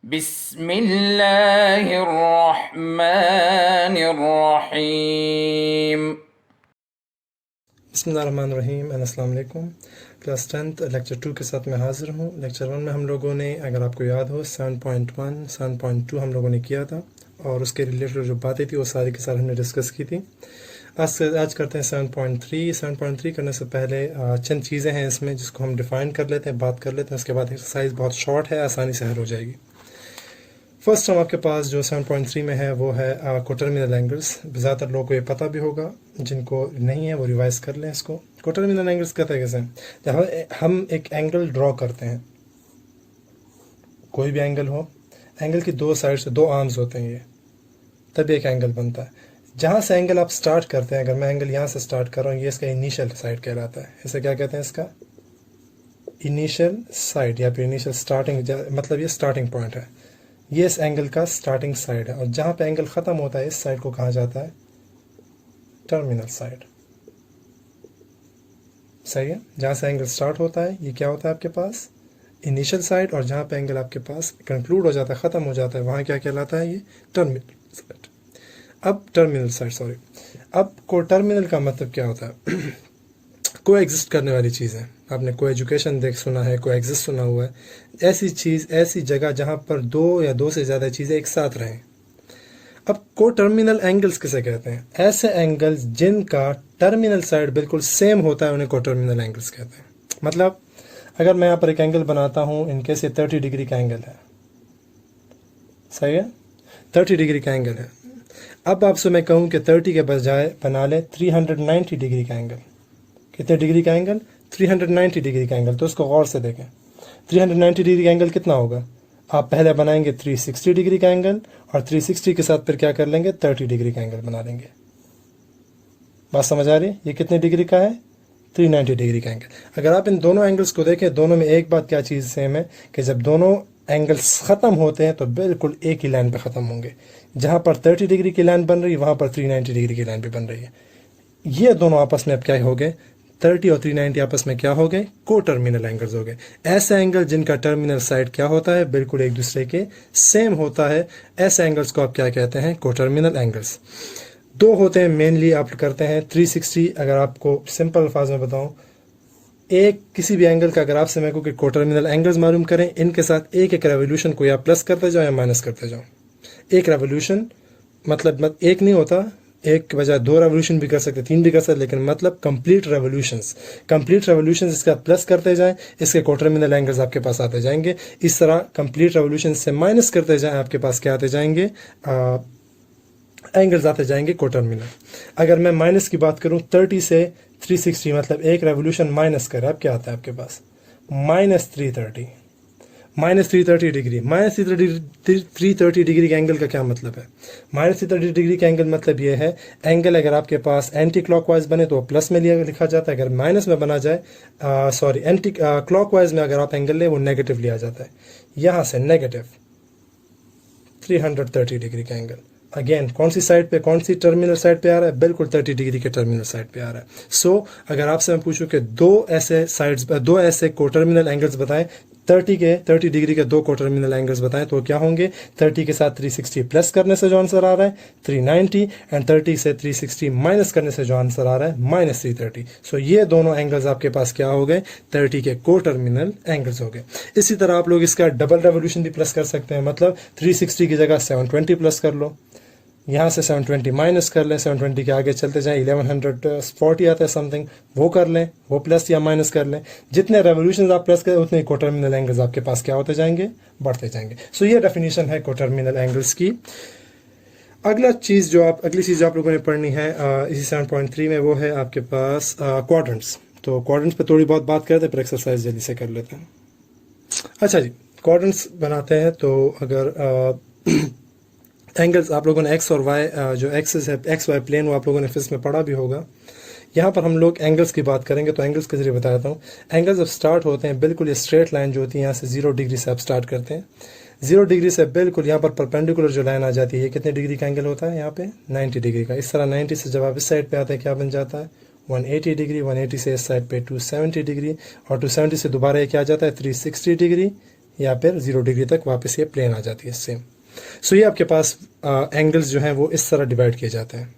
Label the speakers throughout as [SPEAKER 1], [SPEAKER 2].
[SPEAKER 1] बिस्मिल्लाहिर्रहमानिर्रहीम।
[SPEAKER 2] बिस्मिल्लाहिर्रहमानिर्रहीम। अस्सलाम वालेकुम। क्लास 10th लेक्चर 2 के साथ मैं हाज़िर हूँ। लेक्चर 1 में हम लोगों ने, अगर आपको याद हो, 7.1 7.2 हम लोगों ने किया था और उसके रिलेटेड जो बातें थी वो सारी की सारी हमने डिस्कस की थी। आज करते हैं 7.3। 7.3 करने से पहले चंद चीज़ें हैं इसमें जिसको हम डिफ़ाइन कर लेते हैं, बात कर लेते हैं। उसके बाद एक्सरसाइज बहुत शॉर्ट है, आसानी से हल हो जाएगी। फर्स्ट हम आपके पास जो 7.3 में है वो है कोटर्मिनल एंगल्स। ज़्यादातर लोगों को ये पता भी होगा, जिनको नहीं है वो रिवाइज कर लें इसको। कोटर्मिनल एंगल्स कहते हैं कैसे, जब हम एक एंगल ड्रॉ करते हैं, कोई भी एंगल हो, एंगल की दो साइड से दो आर्म्स होते हैं, ये तभी एक एंगल बनता है। जहाँ से एंगल आप स्टार्ट करते हैं, अगर मैं एंगल यहाँ से स्टार्ट कर रहा हूँ, ये इसका इनिशियल साइड कहलाता है। इसे क्या कहते हैं, इसका इनिशियल साइड या फिर इनिशियल स्टार्टिंग, मतलब ये स्टार्टिंग पॉइंट है। ये इस एंगल का स्टार्टिंग साइड है और जहाँ पे एंगल ख़त्म होता है इस साइड को कहा जाता है टर्मिनल साइड। सही है। जहाँ से एंगल स्टार्ट होता है ये क्या होता है आपके पास, इनिशियल साइड, और जहाँ पे एंगल आपके पास कंक्लूड हो जाता है, ख़त्म हो जाता है, वहाँ क्या कहलाता है, ये टर्मिनल साइड। अब टर्मिनल साइड, सॉरी, अब को टर्मिनल का मतलब क्या होता है को एग्जिस्ट करने वाली चीज़ है। आपने को एजुकेशन सुना है, को एग्जिस्ट सुना हुआ है। ऐसी चीज़, ऐसी जगह जहाँ पर दो या दो से ज़्यादा चीज़ें एक साथ रहें। अब को टर्मिनल एंगल्स किसे कहते हैं, ऐसे एंगल्स जिनका टर्मिनल साइड बिल्कुल सेम होता है उन्हें को टर्मिनल एंगल्स कहते हैं। मतलब अगर मैं यहाँ पर एक एंगल बनाता हूँ, इनके से 30 डिग्री का एंगल है, सही है, 30 डिग्री का एंगल है। अब आपसे मैं कहूँ कि 30 के बजाय बना ले 390 डिग्री का एंगल। कितने डिग्री का एंगल, 390 डिग्री का एंगल। तो उसको गौर से देखें, 390 डिग्री का एंगल कितना होगा। आप पहले बनाएंगे 360 डिग्री का एंगल और 360 के साथ फिर क्या कर लेंगे, 30 डिग्री का एंगल बना लेंगे। बात समझ आ रही है, ये कितने डिग्री का है, 390 डिग्री का एंगल। अगर आप इन दोनों एंगल्स को देखें, दोनों में एक बात क्या चीज़ सेम है कि जब दोनों एंगल्स ख़त्म होते हैं तो बिल्कुल एक ही लाइन पे ख़त्म होंगे। जहाँ पर 30 डिग्री की लाइन बन रही है वहाँ पर 390 डिग्री की लाइन भी बन रही है। ये दोनों आपस में अब क्या हो गए, 30 और 390 आपस में क्या हो गए, को टर्मिनल एंगल्स हो गए। ऐसे एंगल जिनका टर्मिनल साइड क्या होता है, बिल्कुल एक दूसरे के सेम होता है, ऐसे एंगल्स को आप क्या कहते हैं, को टर्मिनल एंगल्स। दो होते हैं मेनली, आप करते हैं 360। अगर आपको सिंपल अल्फाज में बताऊं, एक किसी भी एंगल का अगर आपसे मैं कहूँ कि को टर्मिनल एंगल्स मालूम करें, इनके साथ एक एक रेवोल्यूशन को या प्लस करते जाओ या माइनस करते जाओ। एक रेवोल्यूशन मतलब एक नहीं होता, एक के बजाय दो रेवोल्यूशन भी कर सकते, तीन भी कर सकते, लेकिन मतलब कंप्लीट रेवोल्यूशंस इसका प्लस करते जाएं, इसके को टर्मिनल एंगल्स आपके पास आते जाएंगे। इस तरह कंप्लीट रेवोल्यूशन से माइनस करते जाएं, आपके पास क्या आते जाएंगे, एंगल्स आते जाएंगे को टर्मिनल। अगर मैं माइनस की बात करूं, 30 से 360 मतलब एक रेवोल्यूशन माइनस करें, अब क्या आता है आपके पास, -330 -330 डिग्री। -330 डिग्री के एंगल का क्या मतलब है, -330 डिग्री का एंगल मतलब ये है, एंगल अगर आपके पास एंटी क्लॉकवाइज बने तो प्लस में लिखा जाता है, अगर माइनस में बना जाए, सॉरी एंटी क्लॉकवाइज में अगर आप एंगल लें वो नेगेटिव लिया जाता है। यहाँ से नेगेटिव 330 डिग्री का एंगल, अगेन कौन सी साइड पे, कौन सी टर्मिनल साइड पे आ रहा है, बिल्कुल 30 डिग्री के टर्मिनल साइड पे आ रहा है। सो अगर आपसे मैं पूछूं कि दो ऐसे को टर्मिनल एंगल्स बताएं, 30 डिग्री के दो को टर्मिनल एंगल्स बताएं, तो क्या होंगे, 30 के साथ 360 प्लस करने से जो आंसर आ रहा है 390, एंड 30 से 360 माइनस करने से जो आंसर आ रहा है -330। सो ये दोनों एंगल्स आपके पास क्या हो गए, 30 के को टर्मिनल एंगल्स हो गए। इसी तरह आप लोग इसका डबल रेवोल्यूशन भी प्लस कर सकते हैं, मतलब 360 की जगह 720 प्लस कर लो, यहाँ से 720 माइनस कर लें, 720 के आगे चलते जाएं, 1140 आता है समथिंग, वो कर लें, वो प्लस या माइनस कर लें। जितने रेवोल्यूशन आप प्लस करें उतने को टर्मिनल एंगल्स आपके पास क्या होते जाएंगे, बढ़ते जाएंगे। सो ये डेफिनेशन है को टर्मिनल एंगल्स की। अगली चीज़ जो आप लोगों ने पढ़नी है इसी 7.3 में, वो है आपके पास क्वाड्रेंट्स। तो क्वाड्रेंट्स पे थोड़ी बहुत बात करते हैं, फिर एक्सरसाइज जल्दी से कर लेते हैं। अच्छा जी, क्वाड्रेंट्स बनाते हैं तो अगर एंगल्स आप लोगों ने एक्स और वाई, जो एक्सेस है एक्स वाई प्लेन, वो आप लोगों ने फिजिक्स में पढ़ा भी होगा। यहाँ पर हम लोग एंगल्स की बात करेंगे, तो एंगल्स के जरिए बता देता हूँ। एंगल्स जब स्टार्ट होते हैं, बिल्कुल ये स्ट्रेट लाइन जो होती है, यहाँ से 0 डिग्री से आप स्टार्ट करते हैं। 0 डिग्री से बिल्कुल यहाँ पर परपेंडिकुलर जो लाइन आ जाती है, ये कितने डिग्री का एंगल होता है, यहाँ पे 90 डिग्री का। इस तरह 90 से जब आप इस साइड पे आते हैं क्या बन जाता है, 180 डिग्री। 180 से इस साइड पे 270 डिग्री, और 270 से दोबारा ये क्या आ जाता है, 360 डिग्री। या फिर 0 डिग्री तक वापस ये प्लेन आ जाती है सेम। सो ये आपके पास एंगल्स जो हैं वो इस तरह डिवाइड किए जाते हैं।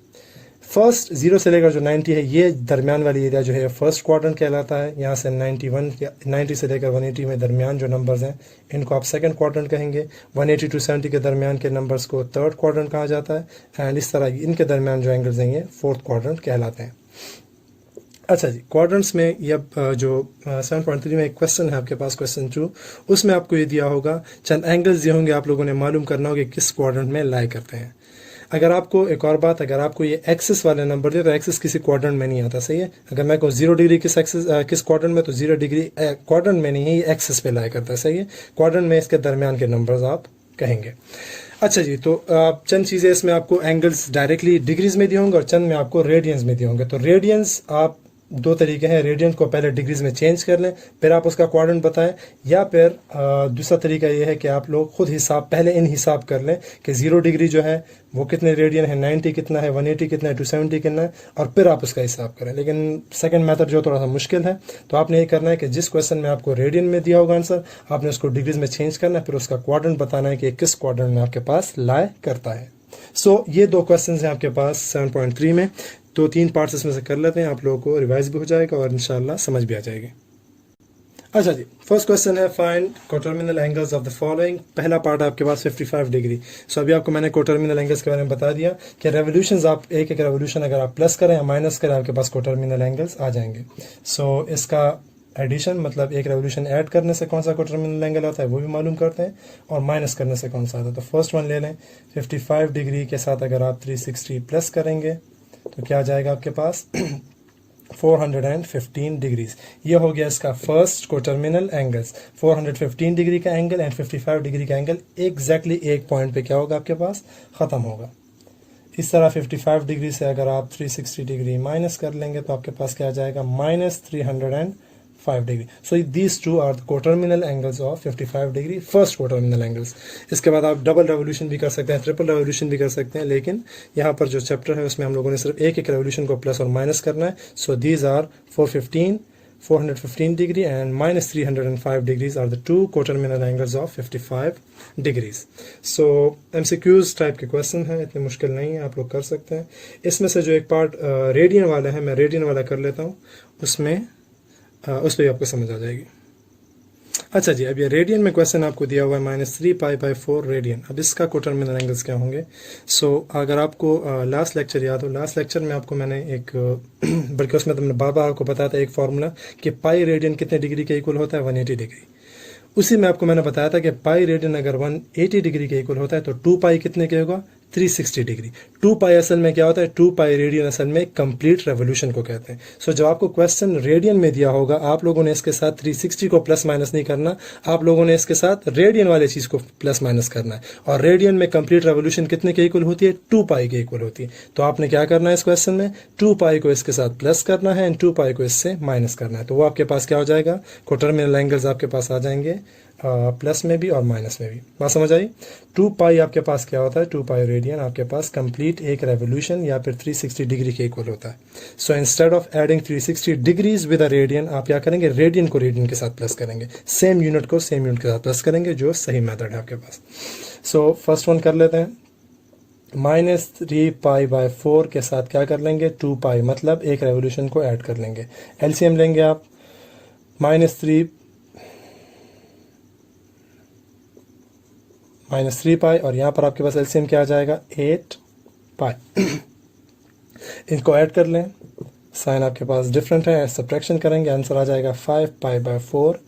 [SPEAKER 2] फर्स्ट 0 से लेकर जो 90 है, ये दरमियान वाली एरिया जो है फर्स्ट क्वाड्रेंट कहलाता है। यहाँ से 90 से लेकर 180 में दरमियान जो नंबर्स हैं इनको आप सेकंड क्वाड्रेंट कहेंगे। 180 to 70 के दरमियान के नंबर्स को थर्ड क्वाड्रेंट कहा जाता है। एंड इस तरह इनके दरमियान जो एंगल्स हैं ये फोर्थ क्वाड्रेंट कहलाते हैं। अच्छा जी, क्वाड्रेंट्स में ये जो 7.3 में एक क्वेश्चन है आपके पास, क्वेश्चन 2, उसमें आपको ये दिया होगा चंद एंगल्स दिए होंगे, आप लोगों ने मालूम करना होगा किस क्वाड्रेंट में लाई करते हैं। अगर आपको एक और बात, अगर आपको ये एक्सिस वाले नंबर दे तो एक्सिस किसी क्वाड्रेंट में नहीं आता, सही है। अगर मैं कहूँ 0 डिग्री किस क्वाड्रेंट में, तो 0 डिग्री क्वाड्रेंट में नहीं है, ये एक्सिस पे लाई करता है, सही है। क्वाड्रेंट में इसके दरमियान के नंबर्स आप कहेंगे। अच्छा जी, तो चंद चीज़ें इसमें आपको एंगल्स डायरेक्टली डिग्रीज में दिए होंगे और चंद में आपको रेडियंस में दिए होंगे। तो रेडियंस आप दो तरीके हैं, रेडियंट को पहले डिग्रीज में चेंज कर लें फिर आप उसका क्वाड्रेंट बताएं, या फिर दूसरा तरीका ये है कि आप लोग खुद हिसाब पहले इन हिसाब कर लें कि 0 डिग्री जो है वो कितने रेडियन है, 90 कितना है, 180 कितना है, 270 कितना है, और फिर आप उसका हिसाब करें। लेकिन सेकंड मेथड जो थोड़ा सा मुश्किल है, तो आपने ये करना है कि जिस क्वेश्चन में आपको रेडियन में दिया होगा आंसर, आपने उसको डिग्रीज में चेंज करना है, फिर उसका क्वाड्रेंट बताना है कि किस क्वाड्रेंट में आपके पास लाई करता है। सो ये दो क्वेश्चन हैं आपके पास 7.3 में। तो 3 पार्ट्स इसमें से कर लेते हैं, आप लोगों को रिवाइज भी हो जाएगा और इंशाल्लाह समझ भी आ जाएगी। अच्छा जी, फर्स्ट क्वेश्चन है find coterminal angles of the following. पहला पार्ट आपके पास 55 डिग्री। सो अभी आपको मैंने कोटर्मिनल एंगल्स के बारे में बता दिया कि रेवोल्यूशंस, आप एक रेवोल्यूशन अगर आप प्लस करें या माइनस करें, आपके पास कोटर्मिनल एंगल्स आ जाएंगे। सो इसका एडिशन मतलब एक रेवोल्यूशन ऐड करने से कौन सा कोटर्मिनल एंगल आता है वो भी मालूम करते हैं, और माइनस करने से कौन सा आता है। तो फर्स्ट वन ले लें, 55 डिग्री के साथ अगर आप 360 प्लस करेंगे तो क्या आ जाएगा आपके पास 415 डिग्रीज। ये हो गया इसका फर्स्ट कोटर्मिनल एंगल्स। 415 डिग्री का एंगल एंड 55 डिग्री का एंगल एग्जैक्टली एक पॉइंट पे क्या होगा आपके पास, ख़त्म होगा। इस तरह 55 डिग्री से अगर आप 360 डिग्री माइनस कर लेंगे तो आपके पास क्या आ जाएगा, -305 degree. So these two are the coterminal angles of 55 degree, first coterminal angles. इसके बाद आप डबल रेवोल्यूशन भी कर सकते हैं, ट्रिपल रेवोल्यूशन भी कर सकते हैं, लेकिन यहाँ पर जो चैप्टर है उसमें हम लोगों ने सिर्फ एक रेवोल्यूशन को प्लस और माइनस करना है। So these are 415 degree and -305 degrees are the two coterminal angles of 55 degrees. So MCQs type के क्वेश्चन हैं, इतने मुश्किल नहीं है, आप लोग कर सकते हैं। इसमें से जो एक पार्ट रेडियन वाला है, मैं रेडियन वाला कर लेता हूँ, उस पर आपको समझ आ जाएगी। अच्छा जी, अब ये रेडियन में क्वेश्चन आपको दिया हुआ है -3π/4 रेडियन। अब इसका कोटर्मिनल एंगल्स क्या होंगे। सो अगर आपको लास्ट लेक्चर याद हो, लास्ट लेक्चर में आपको मैंने एक बल्कि उसमें तुमने बार बार आपको बताया था एक फार्मूला कि पाई रेडियन कितने डिग्री के इक्वल होता है, 180 डिग्री। उसी में आपको मैंने बताया था कि पाई रेडियन अगर 180 डिग्री के इक्वल होता है तो 2 पाई कितने के होगा, 360 डिग्री। 2 पाई असल में क्या होता है, 2 पाई रेडियन असल में कंप्लीट रेवोल्यूशन को कहते हैं। सो जब आपको क्वेश्चन रेडियन में दिया होगा, आप लोगों ने इसके साथ 360 को प्लस माइनस नहीं करना, आप लोगों ने इसके साथ रेडियन वाले चीज़ को प्लस माइनस करना है। और रेडियन में कंप्लीट रेवोल्यूशन कितने के इक्वल होती है, 2 पाई के इक्वल होती है। तो आपने क्या करना है इस क्वेश्चन में, 2 पाई को इसके साथ प्लस करना है एंड 2 पाई को इससे माइनस करना है। तो वो आपके पास क्या हो जाएगा, कोटर्मिनल एंगल्स आपके पास आ जाएंगे प्लस में भी और माइनस में भी। बात समझ आई। 2 पाई आपके पास क्या होता है, 2 पाई रेडियन आपके पास कंप्लीट एक रेवोल्यूशन या फिर 360 डिग्री के इक्वल होता है। So instead of adding 360 degrees with a radian, आप क्या करेंगे, रेडियन को रेडियन के साथ प्लस करेंगे, सेम यूनिट को सेम यूनिट के साथ प्लस करेंगे, जो सही मेथड है आपके पास। सो फर्स्ट वन कर लेते हैं, -3π/4 के साथ क्या कर लेंगे, 2 पाई मतलब एक रेवोल्यूशन को ऐड कर लेंगे। एलसीएम लेंगे आप, -3 पाई और यहाँ पर आपके पास एलसीएम क्या आ जाएगा, 8 पाई। इनको ऐड कर लें, साइन आपके पास डिफरेंट है, सब्ट्रैक्शन करेंगे, आंसर आ जाएगा 5π/4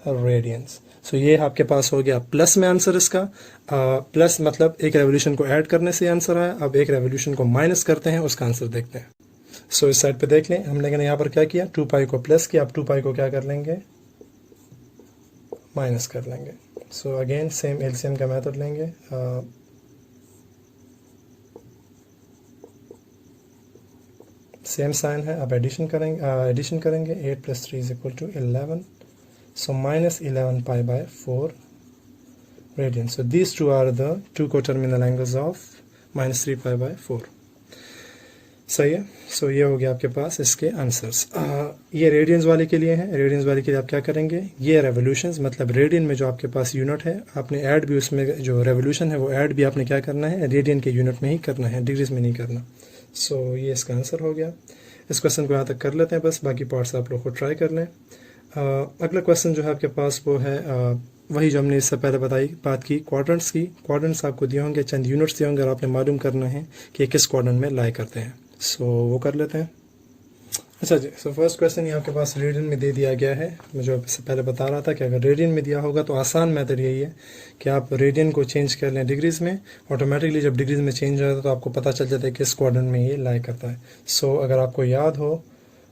[SPEAKER 2] रेडियंस। सो ये आपके पास हो गया प्लस में आंसर इसका। प्लस मतलब एक रेवोल्यूशन को ऐड करने से आंसर आया। अब एक रेवोल्यूशन को माइनस करते हैं, उसका आंसर देखते हैं। सो इस साइड पे देख लें, हमने यहाँ पर क्या किया, 2 पाई को प्लस किया, अब 2 पाई को क्या कर लेंगे, माइनस कर लेंगे। सो अगेन सेम एलसीएम का मेथड लेंगे, सेम साइन है। अब एडिशन करेंगे 8 + 3 = 11। So -11π/4 radian. So these two are the two coterminal angles of -3π/4। सही है। सो ये हो गया आपके पास इसके आंसर्स। ये रेडियंस वाले के लिए है। रेडियंस वाले के लिए आप क्या करेंगे, ये रेवोल्यूशंस मतलब रेडियन में जो आपके पास यूनिट है आपने ऐड भी उसमें, जो रेवोल्यूशन है वो ऐड भी आपने क्या करना है, रेडियन के यूनिट में ही करना है, डिग्रीज में नहीं करना। सो ये इसका आंसर हो गया। इस क्वेश्चन को यहाँ तक कर लेते हैं बस, बाकी पार्ट्स आप लोग को ट्राई कर लें। अगला क्वेश्चन जो है आपके पास वो है वही जो हमने इससे पहले बात की क्वाड्रेंट्स की। क्वाड्रेंट्स आपको दिए होंगे, चंद यूनिट्स दिए होंगे और आपने मालूम करना है कि किस क्वाड्रेंट में लाई करते हैं। सो वो कर लेते हैं। अच्छा जी, सो फर्स्ट क्वेश्चन ये आपके पास रेडियन में दे दिया गया है। मैं जो इससे पहले बता रहा था कि अगर रेडियन में दिया होगा तो आसान मेथड यही है कि आप रेडियन को चेंज कर लें डिग्रीज में। ऑटोमेटिकली जब डिग्रीज में चेंज हो जाता है तो आपको पता चल जाता है किस क्वाड्रेंट में ये लाई करता है। सो अगर आपको याद हो,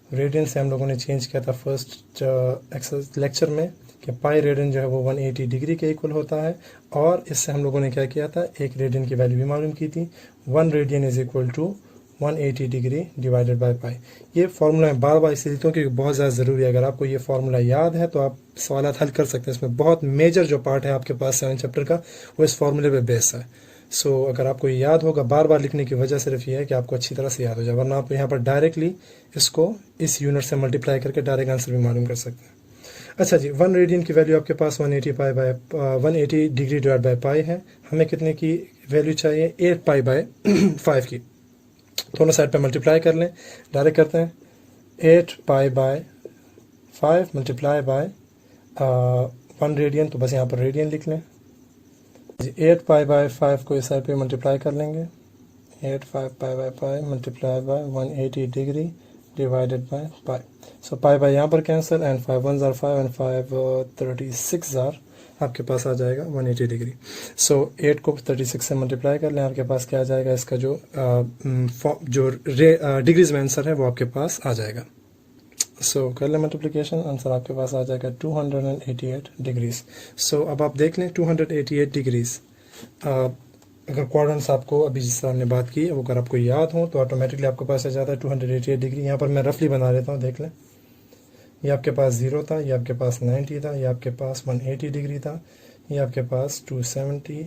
[SPEAKER 2] रेडियन से हम लोगों ने चेंज किया था फर्स्ट लेक्चर में कि पाई रेडियन जो है वो 180 डिग्री के इक्वल होता है, और इससे हम लोगों ने क्या किया था, एक रेडियन की वैल्यू भी मालूम की थी। 1 radian is equal to 180 degree divided by pi. ये फार्मूला है, बार बार इसलिए क्योंकि बहुत ज़्यादा ज़रूरी है। अगर आपको ये फार्मूला याद है तो आप सवाल हल कर सकते हैं। इसमें बहुत मेजर जो पार्ट है आपके पास 7 चैप्टर का वो इस फार्मूले पे बेस है। सो अगर आपको ये याद होगा, बार बार लिखने की वजह सिर्फ ये है कि आपको अच्छी तरह से याद हो जाए, वरना आप यहाँ पर डायरेक्टली इसको इस यूनिट से मल्टीप्लाई करके डायरेक्ट आंसर भी मालूम कर सकते हैं। अच्छा जी, 1 रेडियन की वैल्यू आपके पास 180 डिग्री डिवाइड बाय पाई है। हमें कितने की वैल्यू चाहिए, 8 पाई बाय 5 की। दोनों साइड पे मल्टीप्लाई कर लें, डायरेक्ट करते हैं। 8 pi by 5 multiply by 1 radian, तो बस यहाँ पर रेडियन लिख लें जी। 8 पाई बाय 5 को इस साइड पे मल्टीप्लाई कर लेंगे। 8 5 pi by 5 multiply by 180 degree divided by pi. So pi by यहाँ पर कैंसिल, एंड 5 1 ज़ार 5 एंड 5 36 ज़ार आपके पास आ जाएगा 180 डिग्री। सो 8 को 36 से मल्टीप्लाई कर लें, आपके पास क्या आ जाएगा, इसका जो डिग्रीज में आंसर है वो आपके पास आ जाएगा। सो कर लें मल्टीप्लिकेशन, आंसर आपके पास आ जाएगा 288 डिग्रीज। सो अब आप देख लें 288 डिग्रीज। अगर क्वाड्रेंट्स आपको अभी जिस तरह हमने बात की वो अगर आपको याद हो तो ऑटोमेटिकली आपके पास आ जाता है 288 डिग्री। यहाँ पर मैं रफली बना देता हूँ, देख लें। ये आपके पास 0 था, ये आपके पास 90 था, ये आपके पास 180 डिग्री था, ये आपके पास 270,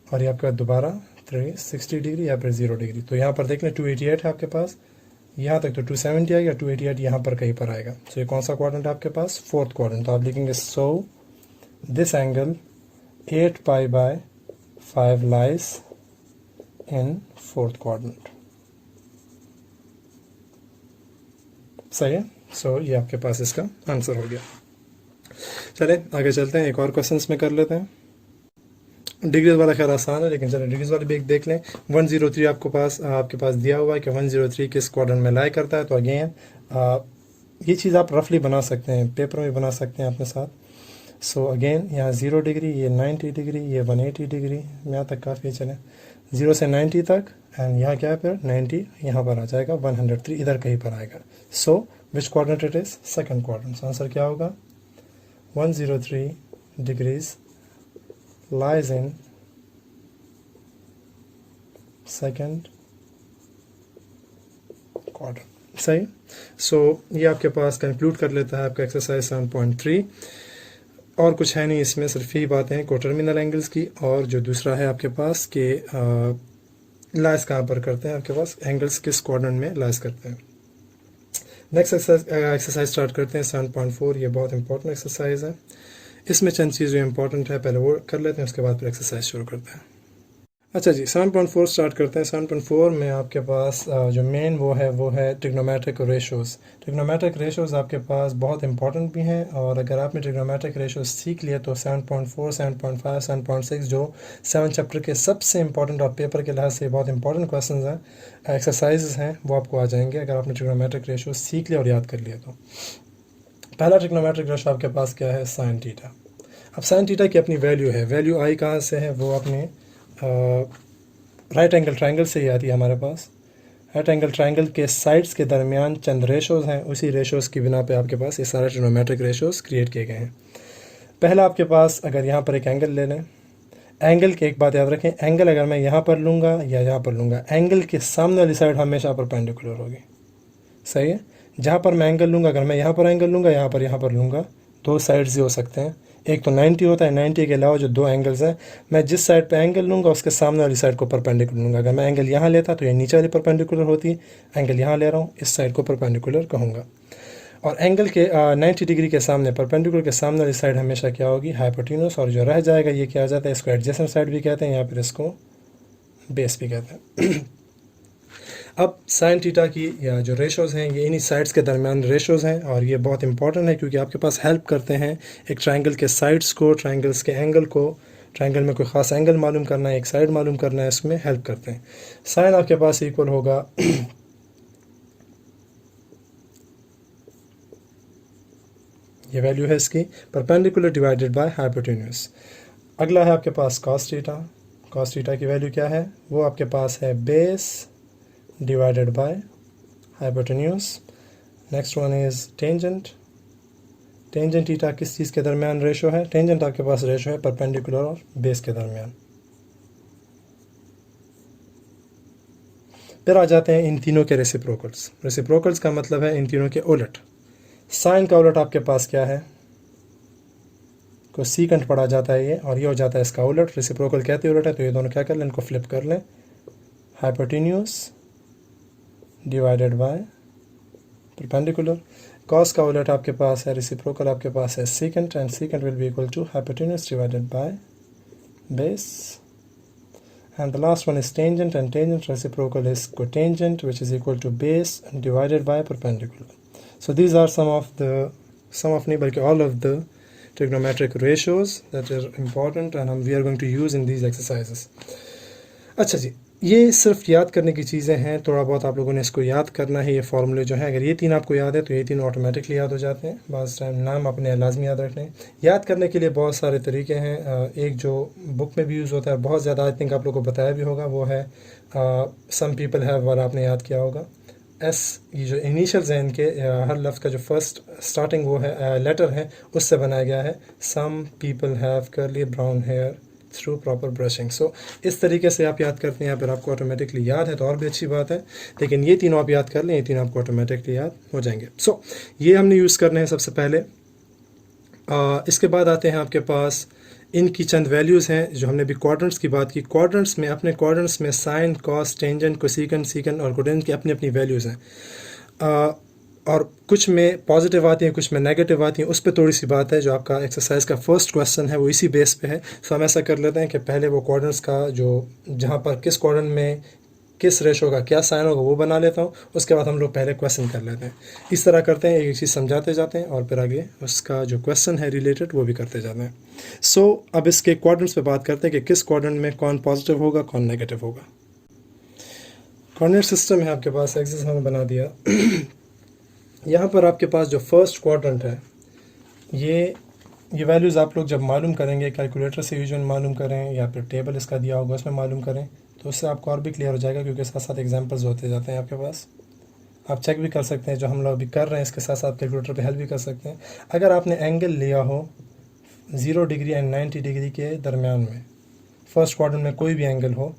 [SPEAKER 2] और ये आपके पास दोबारा 360 डिग्री या फिर 0 डिग्री। तो यहाँ पर देख लें 288 है आपके पास, यहाँ तक तो 270 आएगा, 288 यहाँ पर कहीं पर आएगा। तो ये कौन सा क्वाड्रेंट है आपके पास, फोर्थ क्वाड्रेंट। तो आप लिखेंगे so this angle 8 pi by 5 lies in fourth quadrant. सही है। सो ये आपके पास इसका आंसर हो गया। चले आगे चलते हैं, एक और क्वेश्चन में कर लेते हैं। डिग्रीज वाला खैर आसान है, लेकिन चलो डिग्रीज वाले भी एक देख लें। 103 आपके पास दिया हुआ है कि 103 किस क्वाड्रेंट में लाई करता है। तो अगेन ये चीज़ आप रफली बना सकते हैं, पेपर में बना सकते हैं अपने साथ। सो अगेन यहाँ 0 डिग्री, ये 90 डिग्री, ये 180 डिग्री, यहाँ तक काफ़ी चले 0 से 90 तक, एंड यहाँ क्या है फिर 90 यहाँ पर आ जाएगा, 103 इधर कहीं पर आएगा। So which quadrant it is, second quadrant. Answer क्या होगा, 103 degrees lies in second quadrant। सही। सो ये आपके पास कंक्लूड कर लेता है आपका एक्सरसाइज 7.3। और कुछ है नहीं इसमें, सिर्फ यही बातें हैं कोटर्मिनल एंगल्स की, और जो दूसरा है आपके पास कि लाइज कहाँ पर करते हैं, आपके पास एंगल्स किस क्वाड्रेंट में लाइज करते हैं। नेक्स्ट एक्सरसाइज स्टार्ट करते हैं 7.4। ये बहुत इंपॉर्टेंट एक्सरसाइज है, इसमें चंद चीज़ें इंपॉर्टेंट है, पहले वो कर लेते हैं, उसके बाद फिर एक्सरसाइज शुरू करते हैं। अच्छा जी, 7.4 स्टार्ट करते हैं। 7.4 में आपके पास जो मेन वो है ट्रिग्नोमेट्रिक रेशोज़। ट्रिग्नोमेट्रिक रेशोज़ आपके पास बहुत इंपॉर्टेंट भी हैं, और अगर आपने ट्रिग्नोमेट्रिक रेशोज़ सीख लिया तो 7.4, 7.5, 7.6 जो 7 चैप्टर के सबसे इंपॉर्टेंट और पेपर के लिहाज से बहुत इंपॉर्टेंट क्वेश्चन हैं, एक्सरसाइज हैं, वो आपको आ जाएंगे अगर आपने ट्रिग्नोमेट्रिक रेशोज़ सीख लिया और याद कर लिया तो। पहला ट्रिग्नोमेट्रिक रेशो आपके पास क्या है, साइन थीटा। अब साइन थीटा की अपनी वैल्यू है, वैल्यू आई कहाँ से है, वो अपने राइट एंगल ट्रायंगल से ही आती है हमारे पास। राइट एंगल ट्रायंगल के साइड्स के दरमियान चंद रेशोज़ हैं, उसी रेशोज़ की बिना पे आपके पास ये सारे ट्रिग्नोमेट्रिक रेशोज़ क्रिएट किए गए हैं। पहला आपके पास अगर यहाँ पर एक एंगल ले लें, एंगल की एक बात याद रखें, एंगल अगर मैं यहाँ पर लूँगा या यहाँ पर लूँगा, एंगल के सामने वाली साइड हमेशा परपेंडिकुलर होगी। सही है। जहाँ पर मैं एंगल लूँगा, अगर मैं यहाँ पर एंगल लूँगा, यहाँ पर लूँगा, दो साइड्स ही हो सकते हैं, एक तो 90 होता है, 90 के अलावा जो दो एंगल्स हैं, मैं जिस साइड पे एंगल लूँगा उसके सामने वाली साइड को परपेंडिकुलर लूँगा। अगर मैं एंगल यहाँ लेता तो ये नीचे वाली परपेंडिकुलर होती, एंगल यहाँ ले रहा हूँ, इस साइड को परपेंडिकुलर कहूँगा। और एंगल के 90 डिग्री के सामने, परपेंडिकुलर के सामने वाली साइड हमेशा क्या होगी, हाइपोटेन्यूस, और जो रह जाएगा ये क्या आ जाता है, इसको एडजेसेंट साइड भी कहते हैं, या फिर इसको बेस भी कहते हैं। अब साइन थीटा की या जो रेशोज़ हैं ये इन्हीं साइड्स के दरमियान रेशोज़ हैं, और ये बहुत इंपॉर्टेंट है क्योंकि आपके पास हेल्प करते हैं एक ट्रायंगल के साइड्स को, ट्रायंगल्स के एंगल को, ट्रायंगल में कोई ख़ास एंगल मालूम करना है, एक साइड मालूम करना है, इसमें हेल्प करते हैं। साइन आपके पास इक्वल होगा ये वैल्यू है इसकी, परपेंडिकुलर डिवाइडेड बाय हाइपोटेन्यूस। अगला है आपके पास कॉस थीटा। कॉस थीटा की वैल्यू क्या है, वो आपके पास है base divided bye hypotenuse. Next one is tangent. Tangent theta किस चीज़ के दरमियान रेशो है, टेंजेंट आपके पास रेशो है परपेंडिकुलर और बेस के दरमियान। फिर आ जाते हैं इन तीनों के रेसिप्रोकल्स। रेसिप्रोकल्स का मतलब है इन तीनों के उलट। साइन का उलट आपके पास क्या है, को सीकेंट पढ़ा जाता है ये, और ये हो जाता है इसका उलट। रेसिप्रोकल कहते उलट है, तो ये दोनों क्या कर लें, इनको फ्लिप कर लें, hypotenuse divided by perpendicular. Cos का उलट आपके पास है, रेसिप्रोकल आपके पास है secant, and secant will be equal to hypotenuse divided by base. And the last one is tangent, and tangent reciprocal is cotangent, which is equal to base divided by perpendicular. So these are some of नहीं बल्कि all of the trigonometric ratios that are important and we are going to use in these exercises. अच्छा जी, ये सिर्फ याद करने की चीज़ें हैं, थोड़ा बहुत आप लोगों ने इसको याद करना है। ये फॉर्मूले जो हैं, अगर ये तीन आपको याद है तो ये तीन ऑटोमेटिकली याद हो जाते हैं। बाज़ टाइम नाम अपने लाजमी याद रखने हैं। याद करने के लिए बहुत सारे तरीके हैं। एक जो बुक में भी यूज़ होता है, बहुत ज़्यादा आई थिंक आप लोगों को बताया भी होगा, वो है सम पीपल हैव वाला, आपने याद किया होगा। ये जो इनिशियल्स हैं इनके, हर लफ्ज़ का जो फर्स्ट स्टार्टिंग वो है लेटर है, उससे बनाया गया है। Some people have curly brown hair through proper brushing. So इस तरीके से आप याद करते हैं, या फिर आपको ऑटोमेटिकली याद है तो और भी अच्छी बात है, लेकिन ये तीनों आप याद कर लें, ये तीनों आपको ऑटोमेटिकली याद हो जाएंगे। सो ये हमने यूज़ करने हैं सबसे पहले। इसके बाद आते हैं आपके पास इनकी चंद वैल्यूज़ हैं जो हमने भी क्वाड्रेंट्स की बात की। क्वाड्रेंट्स में, अपने क्वाड्रेंट्स में sine, cos, tangent, cosecant, secant और कोटेंजेंट की अपनी अपनी वैल्यूज़ हैं, और कुछ में पॉजिटिव आती हैं, कुछ में नेगेटिव आती हैं। उस पर थोड़ी सी बात है। जो आपका एक्सरसाइज का फर्स्ट क्वेश्चन है वो इसी बेस पे है। सो हम ऐसा कर लेते हैं कि पहले वो क्वाड्रेंट्स का जो जहाँ पर किस क्वाड्रेंट में किस रेशो का क्या साइन होगा वो बना लेता हूँ, उसके बाद हम लोग पहले क्वेश्चन कर लेते हैं। इस तरह करते हैं, एक चीज़ समझाते जाते हैं और फिर आगे उसका जो क्वेश्चन है रिलेटेड वो भी करते जाते हैं। सो अब इसके क्वाड्रेंट्स पे बात करते हैं कि किस क्वाड्रेंट में कौन पॉजिटिव होगा, कौन नेगेटिव होगा। कोऑर्डिनेट सिस्टम है आपके पास, एक्सिस हमने बना दिया। यहाँ पर आपके पास जो फर्स्ट क्वाड्रेंट है, ये वैल्यूज़ आप लोग जब मालूम करेंगे, कैलकुलेटर से यूजुअल मालूम करें या फिर टेबल इसका दिया होगा उसमें मालूम करें, तो उससे आपको और भी क्लियर हो जाएगा, क्योंकि साथ साथ एग्जांपल्स होते जाते हैं आपके पास। आप चेक भी कर सकते हैं, जो हम लोग अभी कर रहे हैं इसके साथ साथ कैलकुलेटर पे हेल्प भी कर सकते हैं। अगर आपने एंगल लिया हो 0 डिग्री एंड 90 डिग्री के दरमियान में, फर्स्ट क्वाड्रेंट में कोई भी एंगल हो,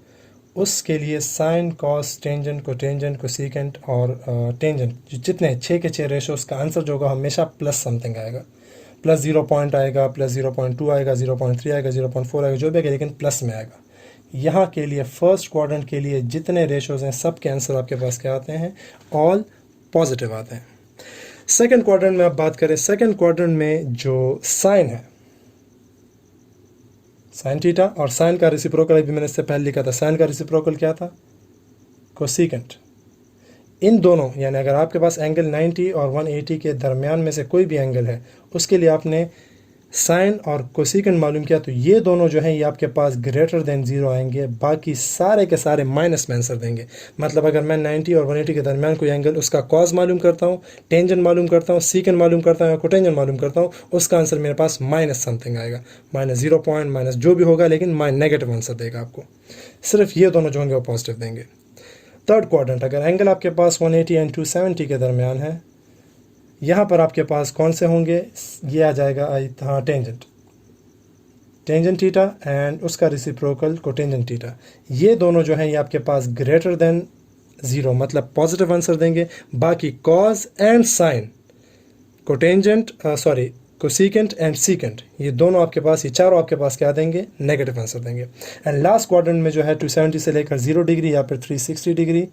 [SPEAKER 2] उसके लिए sine, cos, tangent, cotangent, cosecant और टेंजेंट जितने 6 के 6 रेशो, उसका आंसर जो होगा हमेशा प्लस समथिंग आएगा। प्लस 0 पॉइंट आएगा, प्लस 0.2 आएगा, 0.3 आएगा, 0.4 आएगा, जो भी आएगा, लेकिन प्लस में आएगा। यहाँ के लिए फर्स्ट क्वाड्रेंट के लिए जितने रेशोज़ हैं सब के आंसर आपके पास क्या आते हैं, ऑल पॉजिटिव आते हैं। सेकंड क्वाड्रेंट में आप बात करें, सेकंड क्वाड्रेंट में जो साइन है, साइन थीटा, और साइन का रेसिप्रोकल भी मैंने इससे पहले लिखा था, साइन का रेसिप्रोकल क्या था, कोसेकेंट। इन दोनों, यानी अगर आपके पास एंगल 90 और 180 के दरमियान में से कोई भी एंगल है, उसके लिए आपने साइन और कोसेकेंट मालूम किया, तो ये दोनों जो हैं ये आपके पास ग्रेटर देन 0 आएंगे, बाकी सारे के सारे माइनस में आंसर देंगे। मतलब अगर मैं 90 और 180 के दरमियान कोई एंगल, उसका कॉस मालूम करता हूँ, टेंजेंट मालूम करता हूँ, सीकेंट मालूम करता हूँ या कोटेंजेंट मालूम करता हूँ, उसका आंसर मेरे पास माइनस समथिंग आएगा, माइनस 0 पॉइंट, माइनस जो भी होगा, लेकिन नेगेटिव आंसर देगा आपको। सिर्फ ये दोनों जो होंगे वो पॉजिटिव देंगे। थर्ड क्वाड्रेंट, अगर एंगल आपके पास 180 एंड 270 के दरमियान है, यहाँ पर आपके पास कौन से होंगे, ये आ जाएगा हाँ टेंजेंट, टेंजेंट थीटा एंड उसका रेसिप्रोकल कोटेंजेंट थीटा। ये दोनों जो हैं ये आपके पास ग्रेटर देन 0, मतलब पॉजिटिव आंसर देंगे। बाकी cos and sine, cosecant and secant, ये दोनों आपके पास, ये चारों आपके पास क्या देंगे, नेगेटिव आंसर देंगे। एंड लास्ट क्वाड्रेंट में जो है 270 से लेकर 0 डिग्री या फिर 360 डिग्री,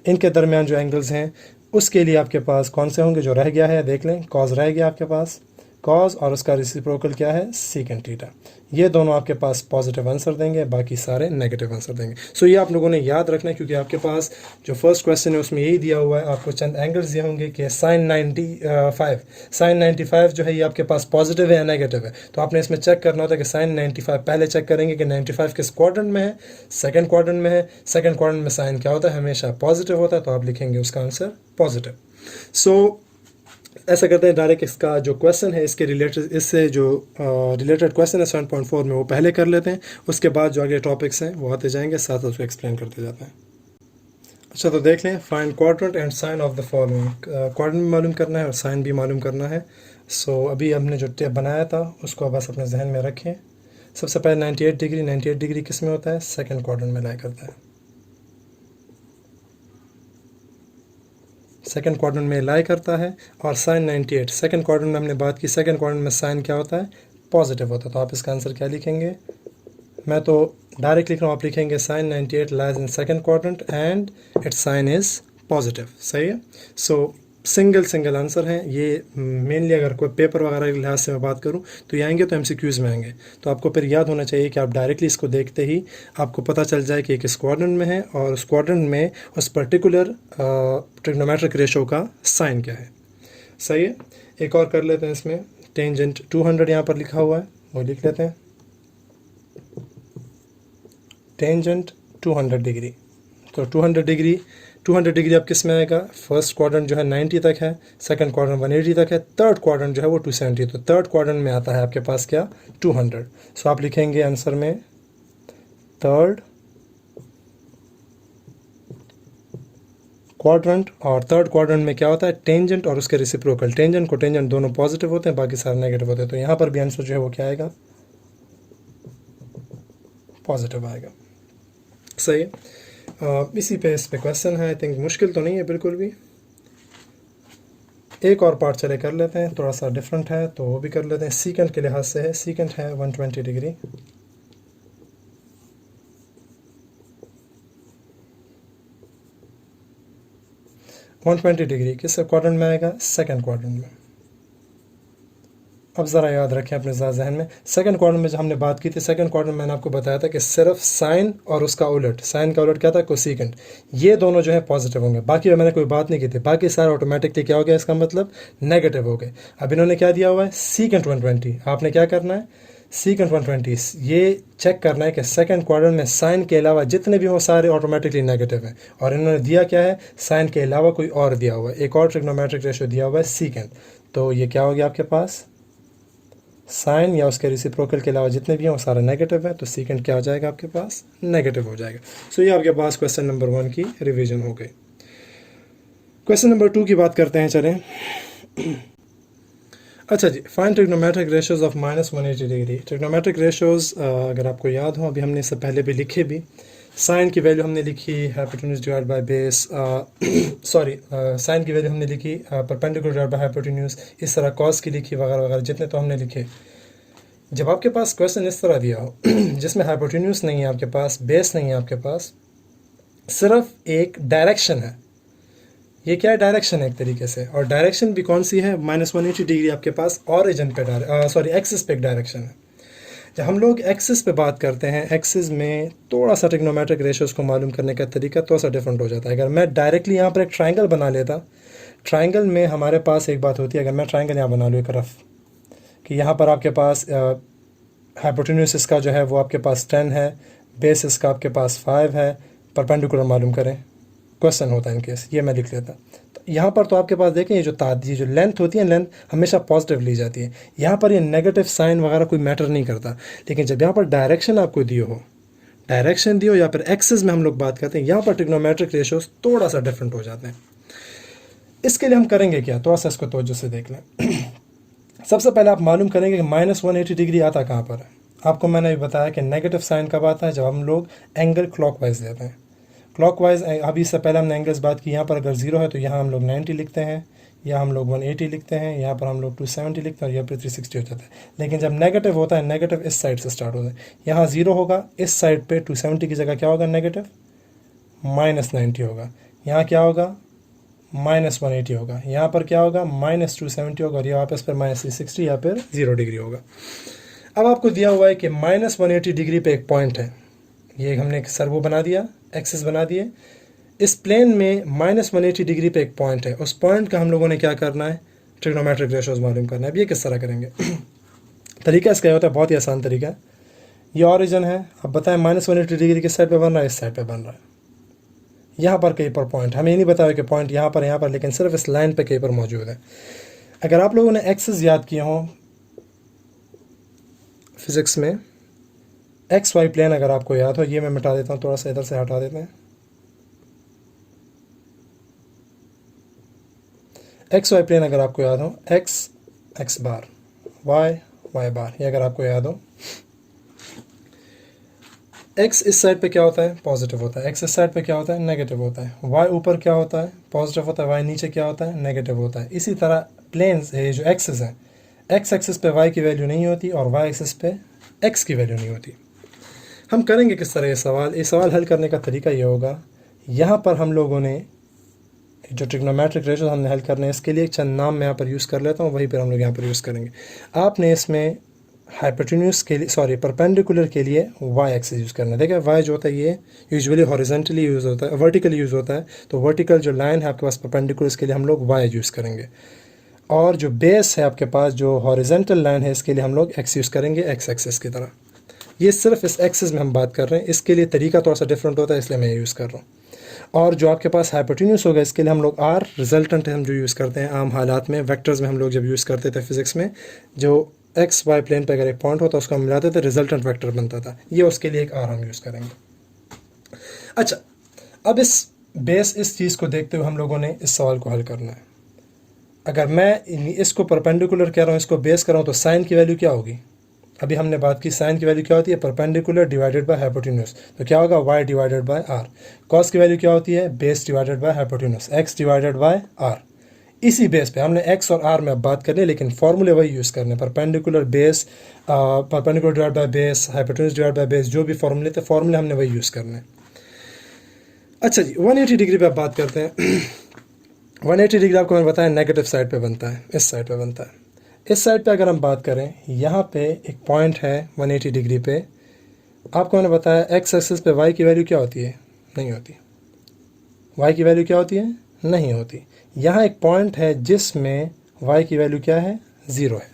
[SPEAKER 2] इनके दरमियान जो एंगल्स हैं उसके लिए आपके पास कौन से होंगे, जो रह गया है देख लें, कॉज रह गया आपके पास, कॉज और उसका रेसिप्रोकल क्या है, सीकेंट थीटा। ये दोनों आपके पास पॉजिटिव आंसर देंगे, बाकी सारे नेगेटिव आंसर देंगे। सो ये आप लोगों ने याद रखना है, क्योंकि आपके पास जो फर्स्ट क्वेश्चन है उसमें यही दिया हुआ है, आपको चंद एंगल्स दिए होंगे कि साइन 95 जो है ये आपके पास पॉजिटिव है या नेगेटिव है। तो आपने इसमें चेक करना होता है कि साइन 95 पहले चेक करेंगे कि 95 किस क्वाड्रेंट में है, सेकेंड क्वाड्रेंट में है, सेकेंड क्वाड्रेंट में साइन क्या होता है, हमेशा पॉजिटिव होता है, तो आप लिखेंगे उसका आंसर पॉजिटिव। सो ऐसा करते हैं, डायरेक्ट इसका जो क्वेश्चन है इसके रिलेटेड, इससे जो रिलेटेड क्वेश्चन है 7.4 में वो पहले कर लेते हैं, उसके बाद जो आगे टॉपिक्स हैं वो आते जाएंगे, साथ उसको एक्सप्लेन करते जाते हैं। अच्छा, तो देख लें, find quadrant and sine of the following. Quadrant भी मालूम करना है और साइन भी मालूम करना है। सो अभी हमने जो टेप बनाया था उसको बस अपने जहन में रखें। सबसे पहले 98 डिग्री किस में होता है, सेकेंड क्वाड्रेंट में लाई करता है, सेकेंड क्वाड्रेंट में लाई करता है। और साइन 98 सेकेंड क्वाड्रेंट में हमने बात की, सेकेंड क्वाड्रेंट में साइन क्या होता है, पॉजिटिव होता है। तो आप इसका आंसर क्या लिखेंगे, मैं तो डायरेक्ट लिख रहा हूँ, आप लिखेंगे sine 98 lies in second quadrant and its sine is positive. सही है। सो सिंगल आंसर हैं ये। मेनली अगर कोई पेपर वगैरह के लिहाज से मैं बात करूं तो ये आएंगे तो MCQs में आएंगे, तो आपको फिर याद होना चाहिए कि आप डायरेक्टली इसको देखते ही आपको पता चल जाए कि किस क्वाड्रेंट में है और उस क्वाड्रेंट में उस पर्टिकुलर ट्रिग्नोमेट्रिक रेशो का साइन क्या है। सही है। एक और कर लेते हैं इसमें, टेंजेंट 200 यहाँ पर लिखा हुआ है, वो लिख लेते हैं, टेंजेंट 200 डिग्री। तो 200 डिग्री अब किस में आएगा, फर्स्ट क्वाड्रेंट जो है 90 तक है, सेकंड क्वाड्रेंट 180 तक है, थर्ड क्वाड्रेंट जो है वो 270, तो थर्ड क्वाड्रेंट में आता है आपके पास क्या, 200। सो आप लिखेंगे आंसर में थर्ड क्वाड्रेंट, और थर्ड क्वाड्रेंट में क्या होता है, टेंजेंट और उसके रेसिप्रोकल। टेंजेंट को टेंजेंट दोनों पॉजिटिव होते हैं, बाकी सारे नेगेटिव होते हैं, तो यहाँ पर भी आंसर जो है वो क्या आएगा, पॉजिटिव आएगा। सही है। इसी पे इस पे क्वेश्चन है, आई थिंक मुश्किल तो नहीं है बिल्कुल भी। एक और पार्ट चले कर लेते हैं, थोड़ा सा डिफरेंट है तो वो भी कर लेते हैं। सीकेंट के लिहाज से है, सीकेंट है 120 डिग्री। किस क्वाड्रेंट में आएगा, सेकंड क्वाड्रेंट में। अब ज़रा याद रखें अपने जहन में, सेकंड क्वाड्रेंट में जब हमने बात की थी, सेकंड क्वाड्रेंट में मैंने आपको बताया था कि सिर्फ साइन और उसका उलट, साइन का उलट क्या था, कोसेकेंट, ये दोनों जो है पॉजिटिव होंगे। बाकी मैंने कोई बात नहीं की थी, बाकी सारे ऑटोमेटिकली क्या हो गया, इसका मतलब नेगेटिव हो गए। अब इन्होंने क्या दिया हुआ है, सीकेंट 120। आपने क्या करना है, सीकेंट 120 ये चेक करना है कि सेकंड क्वाड्रेंट में साइन के अलावा जितने भी हो सारे ऑटोमेटिकली नेगेटिव हैं, और इन्होंने दिया क्या है, साइन के अलावा कोई और दिया हुआ है, एक और ट्रिग्नोमेट्रिक रेशियो दिया हुआ है सीकेंट। तो ये क्या हो गया आपके पास, साइन या उसके रेसिप्रोकल के अलावा जितने भी हैं वो सारा नेगेटिव है, तो सीकेंट क्या हो जाएगा आपके पास, नेगेटिव हो जाएगा। सो ये आपके पास क्वेश्चन नंबर 1 की रिवीजन हो गई। क्वेश्चन नंबर 2 की बात करते हैं, चलें। अच्छा जी, find trigonometric ratios of -180 degree. Trigonometric ratios अगर आपको याद हो, अभी हमने इससे पहले भी लिखे भी। साइन की वैल्यू हमने लिखी hypotenuse divide by base, sine की वैल्यू हमने लिखी परपेंडिकुलर डिवाइड बाय हाइपोटेन्यूज, इस तरह कॉस की लिखी वगैरह वगैरह, जितने तो हमने लिखे। जब आपके पास क्वेश्चन इस तरह दिया हो जिसमें हाइपोटेन्यूज नहीं है आपके पास, बेस नहीं है आपके पास, सिर्फ एक डायरेक्शन है, ये क्या है, डायरेक्शन है एक तरीके से, और डायरेक्शन भी कौन सी है, -180 डिग्री आपके पास ऑरिजिन पे एक्सिस पे एक डायरेक्शन है। जब हम लोग एक्सिस पे बात करते हैं, एक्सिस में थोड़ा सा ट्रिग्नोमेट्रिक रेशियोज को मालूम करने का तरीका थोड़ा सा डिफरेंट हो जाता है। अगर मैं डायरेक्टली यहाँ पर एक ट्राइंगल बना लेता, ट्राइंगल में हमारे पास एक बात होती है, अगर मैं ट्राइंगल यहाँ बना लूँ एक रफ, कि यहाँ पर आपके पास हाइपोटेन्यूज इसका जो है वो आपके पास 10 है, बेस इसका आपके पास 5 है, परपेंडिकुलर मालूम करें, क्वेश्चन होता है इन केस, ये मैं लिख लेता। तो यहाँ पर तो आपके पास देखें ये जो लेंथ होती है, लेंथ हमेशा पॉजिटिव ली जाती है, यहाँ पर ये नेगेटिव साइन वगैरह कोई मैटर नहीं करता। लेकिन जब यहाँ पर डायरेक्शन आपको दियो हो, डायरेक्शन दियो या फिर एक्सिस में हम लोग बात करते हैं, यहाँ पर ट्रिग्नोमेट्रिक रेशियोज थोड़ा सा डिफरेंट हो जाते हैं। इसके लिए हम करेंगे क्या, थोड़ा सा इसको तवज्जो से देख लें। सबसे पहले आप मालूम करेंगे कि -180 डिग्री आता कहाँ पर है। आपको मैंने भी बताया कि नेगेटिव साइन कब आता है, जब हम लोग एंगल क्लॉकवाइज लेते हैं। क्लॉकवाइज, अभी इससे पहले हमने एंगल्स बात की, यहाँ पर अगर 0 है तो यहाँ हम लोग 90 लिखते हैं, या हम लोग 180 लिखते हैं, यहाँ पर हम लोग 270 लिखते हैं और यहाँ पर 360 हो जाता है। लेकिन जब नेगेटिव होता है, नेगेटिव इस साइड से स्टार्ट होता है, यहाँ 0 होगा, इस साइड पे 270 की जगह क्या होगा नेगेटिव -90 होगा, यहाँ क्या होगा -180 होगा, यहाँ पर क्या होगा -270 होगा और यहाँ पर इस पर -360 या फिर 0 डिग्री होगा। अब आपको दिया हुआ है कि -180 डिग्री पे एक पॉइंट है, ये हमने एक सर्वो बना दिया, एक्सिस बना दिए। इस प्लेन में -180 डिग्री पे एक पॉइंट है, उस पॉइंट का हम लोगों ने क्या करना है, ट्रिग्नोमेट्रिक रेशोज मालूम करना है। अब ये किस तरह करेंगे तरीका इसका होता है, बहुत ही आसान तरीका है। ये ऑरिजिन है, अब बताएं -180 डिग्री किस साइड पे बन रहा है, इस साइड पे बन रहा है। यहाँ पर कहीं पर पॉइंट, हमें ये नहीं बताया कि पॉइंट यहाँ पर, लेकिन सिर्फ इस लाइन पे कहीं पर मौजूद है। अगर आप लोगों ने एक्सिस याद किए हों फिज़िक्स में, एक्स वाई प्लेन अगर आपको याद हो, ये मैं मिटा देता हूँ, थोड़ा सा इधर से हटा देते हैं। एक्स वाई प्लेन अगर आपको याद हो, एक्स एक्स बार, वाई वाई बार, ये अगर आपको याद हो, एक्स इस साइड पे क्या होता है पॉजिटिव होता है, एक्स इस साइड पे क्या होता है नेगेटिव होता है, वाई ऊपर क्या होता है पॉजिटिव होता है, वाई नीचे क्या होता है नेगेटिव होता है। इसी तरह प्लेन्स है जो एक्सिस हैं, एक्स एक्सिस पे वाई की वैल्यू नहीं होती और वाई एक्सिस पे एक्स की वैल्यू नहीं होती। हम करेंगे किस तरह ये सवाल हल करने का तरीका ये होगा, यहाँ पर हम लोगों ने जो ट्रिग्नोमेट्रिक रेशोज हमने हल करने हैं, इसके लिए चंद नाम मैं यहाँ पर यूज़ कर लेता हूँ, वहीं पर हम लोग यहाँ पर यूज़ करेंगे। आपने इसमें हाइपोटेन्यूस के लिए परपेंडिकुलर के लिए वाई एक्सिस यूज़ करना है। देखिए वाई जो होता है ये यूजुअली हॉरिजॉन्टली यूज़ होता है, वर्टिकली यूज़ होता है, तो वर्टिकल जो लाइन है आपके पास परपेंडिकुलर, इसके लिए हम लोग वाई यूज़ करेंगे। और जो बेस है आपके पास, जो हॉरिजॉन्टल लाइन है, इसके लिए हम लोग एक्स यूज़ करेंगे, एक्स एक्सिस की तरह। ये सिर्फ इस एक्सिस में हम बात कर रहे हैं, इसके लिए तरीका थोड़ा सा डिफरेंट होता है, इसलिए मैं यूज़ कर रहा हूँ। और जो आपके पास हाइपोटेन्यूस होगा, इसके लिए हम लोग आर रिजल्टेंट हम जो यूज़ करते हैं आम हालात में, वेक्टर्स में हम लोग जब यूज़ करते थे फिज़िक्स में, जो एक्स वाई प्लेन पे अगर एक पॉइंट होता है उसको हम मिलाते थे, रिजल्टेंट वेक्टर बनता था, ये उसके लिए एक आर हम यूज़ करेंगे। अच्छा, अब इस चीज़ को देखते हुए हम लोगों ने इस सवाल को हल करना है। अगर मैं इसको परपेंडिकुलर कह रहा हूँ, इसको बेस कर रहा हूँ, तो साइन की वैल्यू क्या होगी? अभी हमने बात की साइन की वैल्यू क्या होती है, परपेंडिकुलर डिवाइडेड बाय हाइपोटेन्यूस, तो क्या होगा y divided by r। Cos की वैल्यू क्या होती है, base divided bye hypotenuse, x divided by r। इसी बेस पे हमने x और r में अब बात करनी है, लेकिन फॉर्मूले वही यूज़ करने, perpendicular base, perpendicular divide by base, hypotenuse divide by base, जो भी फॉर्मूले थे, फॉर्मूले हमने वही यूज़ करने। अच्छा जी, 180 डिग्री पे आप बात करते हैं 180 डिग्री आपको मैंने बताया नेगेटिव साइड पे बनता है, इस साइड पे बनता है। इस साइड पे अगर हम बात करें, यहाँ पे एक पॉइंट है 180 डिग्री पे, आपको मैंने बताया एक्स एक्सिस पे y की वैल्यू क्या होती है, नहीं होती। y की वैल्यू क्या होती है, नहीं होती। यहाँ एक पॉइंट है जिसमें y की वैल्यू क्या है, 0 है।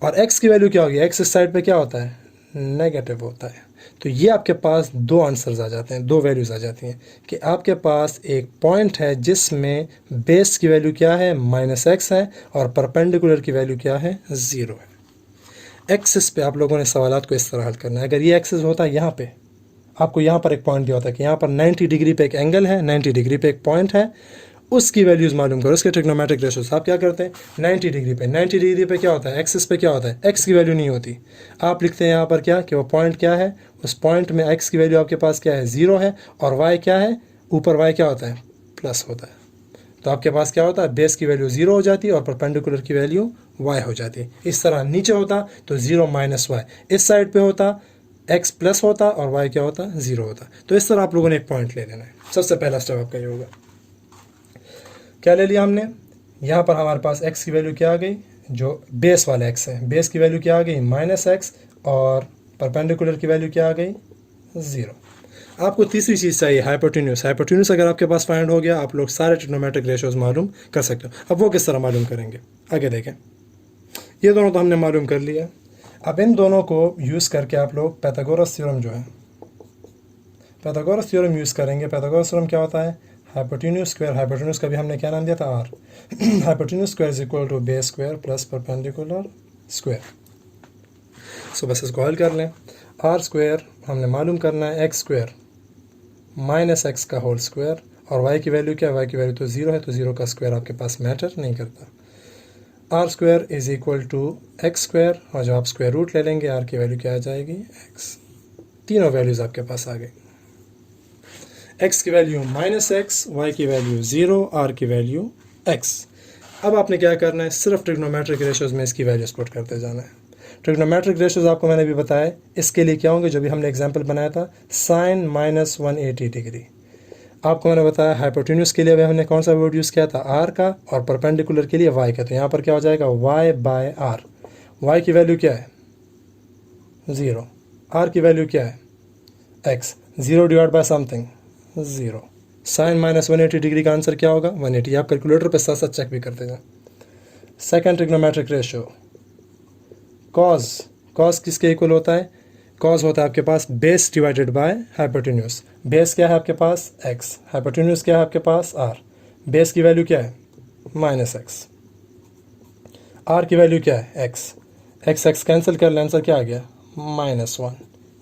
[SPEAKER 2] और x की वैल्यू क्या होगी, x इस साइड पे क्या होता है, नेगेटिव होता है। तो ये आपके पास दो आंसर्स आ जाते हैं, दो वैल्यूज़ आ जाती हैं कि आपके पास एक पॉइंट है जिसमें बेस की वैल्यू क्या है, -x है, और परपेंडिकुलर की वैल्यू क्या है, 0 है। एक्सिस पे आप लोगों ने सवालात को इस तरह हल करना है। अगर ये एक्सिस होता है, यहाँ पे आपको यहाँ पर एक पॉइंट दिया होता है कि यहाँ पर 90 डिग्री पे एक एंगल है, 90 डिग्री पे एक पॉइंट है, उसकी वैल्यूज़ मालूम करो, उसके ट्रिग्नोमेट्रिक रेशोस। आप क्या करते हैं, 90 डिग्री पे क्या होता है, एक्सिस पे क्या होता है, एक्स की वैल्यू नहीं होती। आप लिखते हैं यहाँ पर क्या, कि वो पॉइंट क्या है, उस पॉइंट में एक्स की वैल्यू आपके पास क्या है, 0 है, और वाई क्या है, ऊपर वाई क्या होता है, प्लस होता है। तो आपके पास क्या होता है, बेस की वैल्यू 0 हो जाती है और परपेंडिकुलर की वैल्यू y हो जाती है। इस तरह नीचे होता तो 0 - y, इस साइड पे होता x प्लस होता और y क्या होता, 0 होता। तो इस तरह आप लोगों ने एक पॉइंट ले लेना है। सबसे पहला स्टेप आपका ये होगा, क्या ले लिया हमने, यहाँ पर हमारे पास x की वैल्यू क्या आ गई, जो बेस वाला x है, बेस की वैल्यू क्या आ गई, -x, और परपेंडिकुलर की वैल्यू क्या आ गई, 0। आपको तीसरी चीज़ चाहिए, हाइपोटेन्यूस। हाइपोटेन्यूस अगर आपके पास फाइंड हो गया, आप लोग सारे ट्रिग्नोमेट्रिक रेशोज मालूम कर सकते हो। अब वो किस तरह मालूम करेंगे, आगे देखें। ये दोनों तो हमने मालूम कर लिया। अब इन दोनों को यूज़ करके आप लोग पाइथागोरस थ्योरम जो है, पाइथागोरस थ्योरम यूज़ करेंगे। पाइथागोरस थ्योरम क्या होता है, हाइपोटेन्यूस स्क्वायर, हाइपोटेन्यूस का भी हमने क्या नाम दिया था, R. Hypotenuse square is equal to base square plus perpendicular square. So बस इसको हल कर लें। आर स्क्वायर हमने मालूम करना है, एक्स स्क्वायर -x का होल स्क्वायर, और y की वैल्यू क्या है, y की वैल्यू तो 0 है, तो 0 का स्क्वायर आपके पास मैटर नहीं करता। R square is equal to x square, और जब आप स्क्वायर रूट ले लेंगे, आर की वैल्यू क्या आ जाएगी, x। तीनों वैल्यूज़ आपके पास आ गई। x की वैल्यू -x, y की वैल्यू 0, r की वैल्यू एक्स। अब आपने क्या करना है, सिर्फ ट्रिग्नोमेट्रिक रेशोज़ में इसकी वैल्यूज पुट करते जाना है। ट्रिग्नोमेट्रिक रेशोज़ आपको मैंने भी बताया, इसके लिए क्या होंगे, जो भी हमने एग्जांपल बनाया था, साइन माइनस 180 डिग्री। आपको मैंने बताया हाइपोटेन्यूज के लिए हमने कौन सा वर्ड यूज़ किया था, आर का, और परपेंडिकुलर के लिए वाई का। तो यहाँ पर क्या हो जाएगा, वाई बाय आर। वाई की वैल्यू क्या है, 0। आर की वैल्यू क्या है, x. 0 divide by something, 0। Sine minus 180 degree का आंसर क्या होगा, 180। आप कैलकुलेटर पे साथ साथ चेक भी करते जाएं। Second trigonometric ratio, cos. Cos किसके इक्वल होता है, कॉज होता है आपके पास base divided by hypotenuse. Base क्या है आपके पास, एक्स। हाइपोटेन्यूज क्या है आपके पास, आर। बेस की वैल्यू क्या है, माइनस एक्स। आर की वैल्यू क्या है, एक्स। एक्स एक्स कैंसिल कर ले, आंसर क्या आ गया, -1।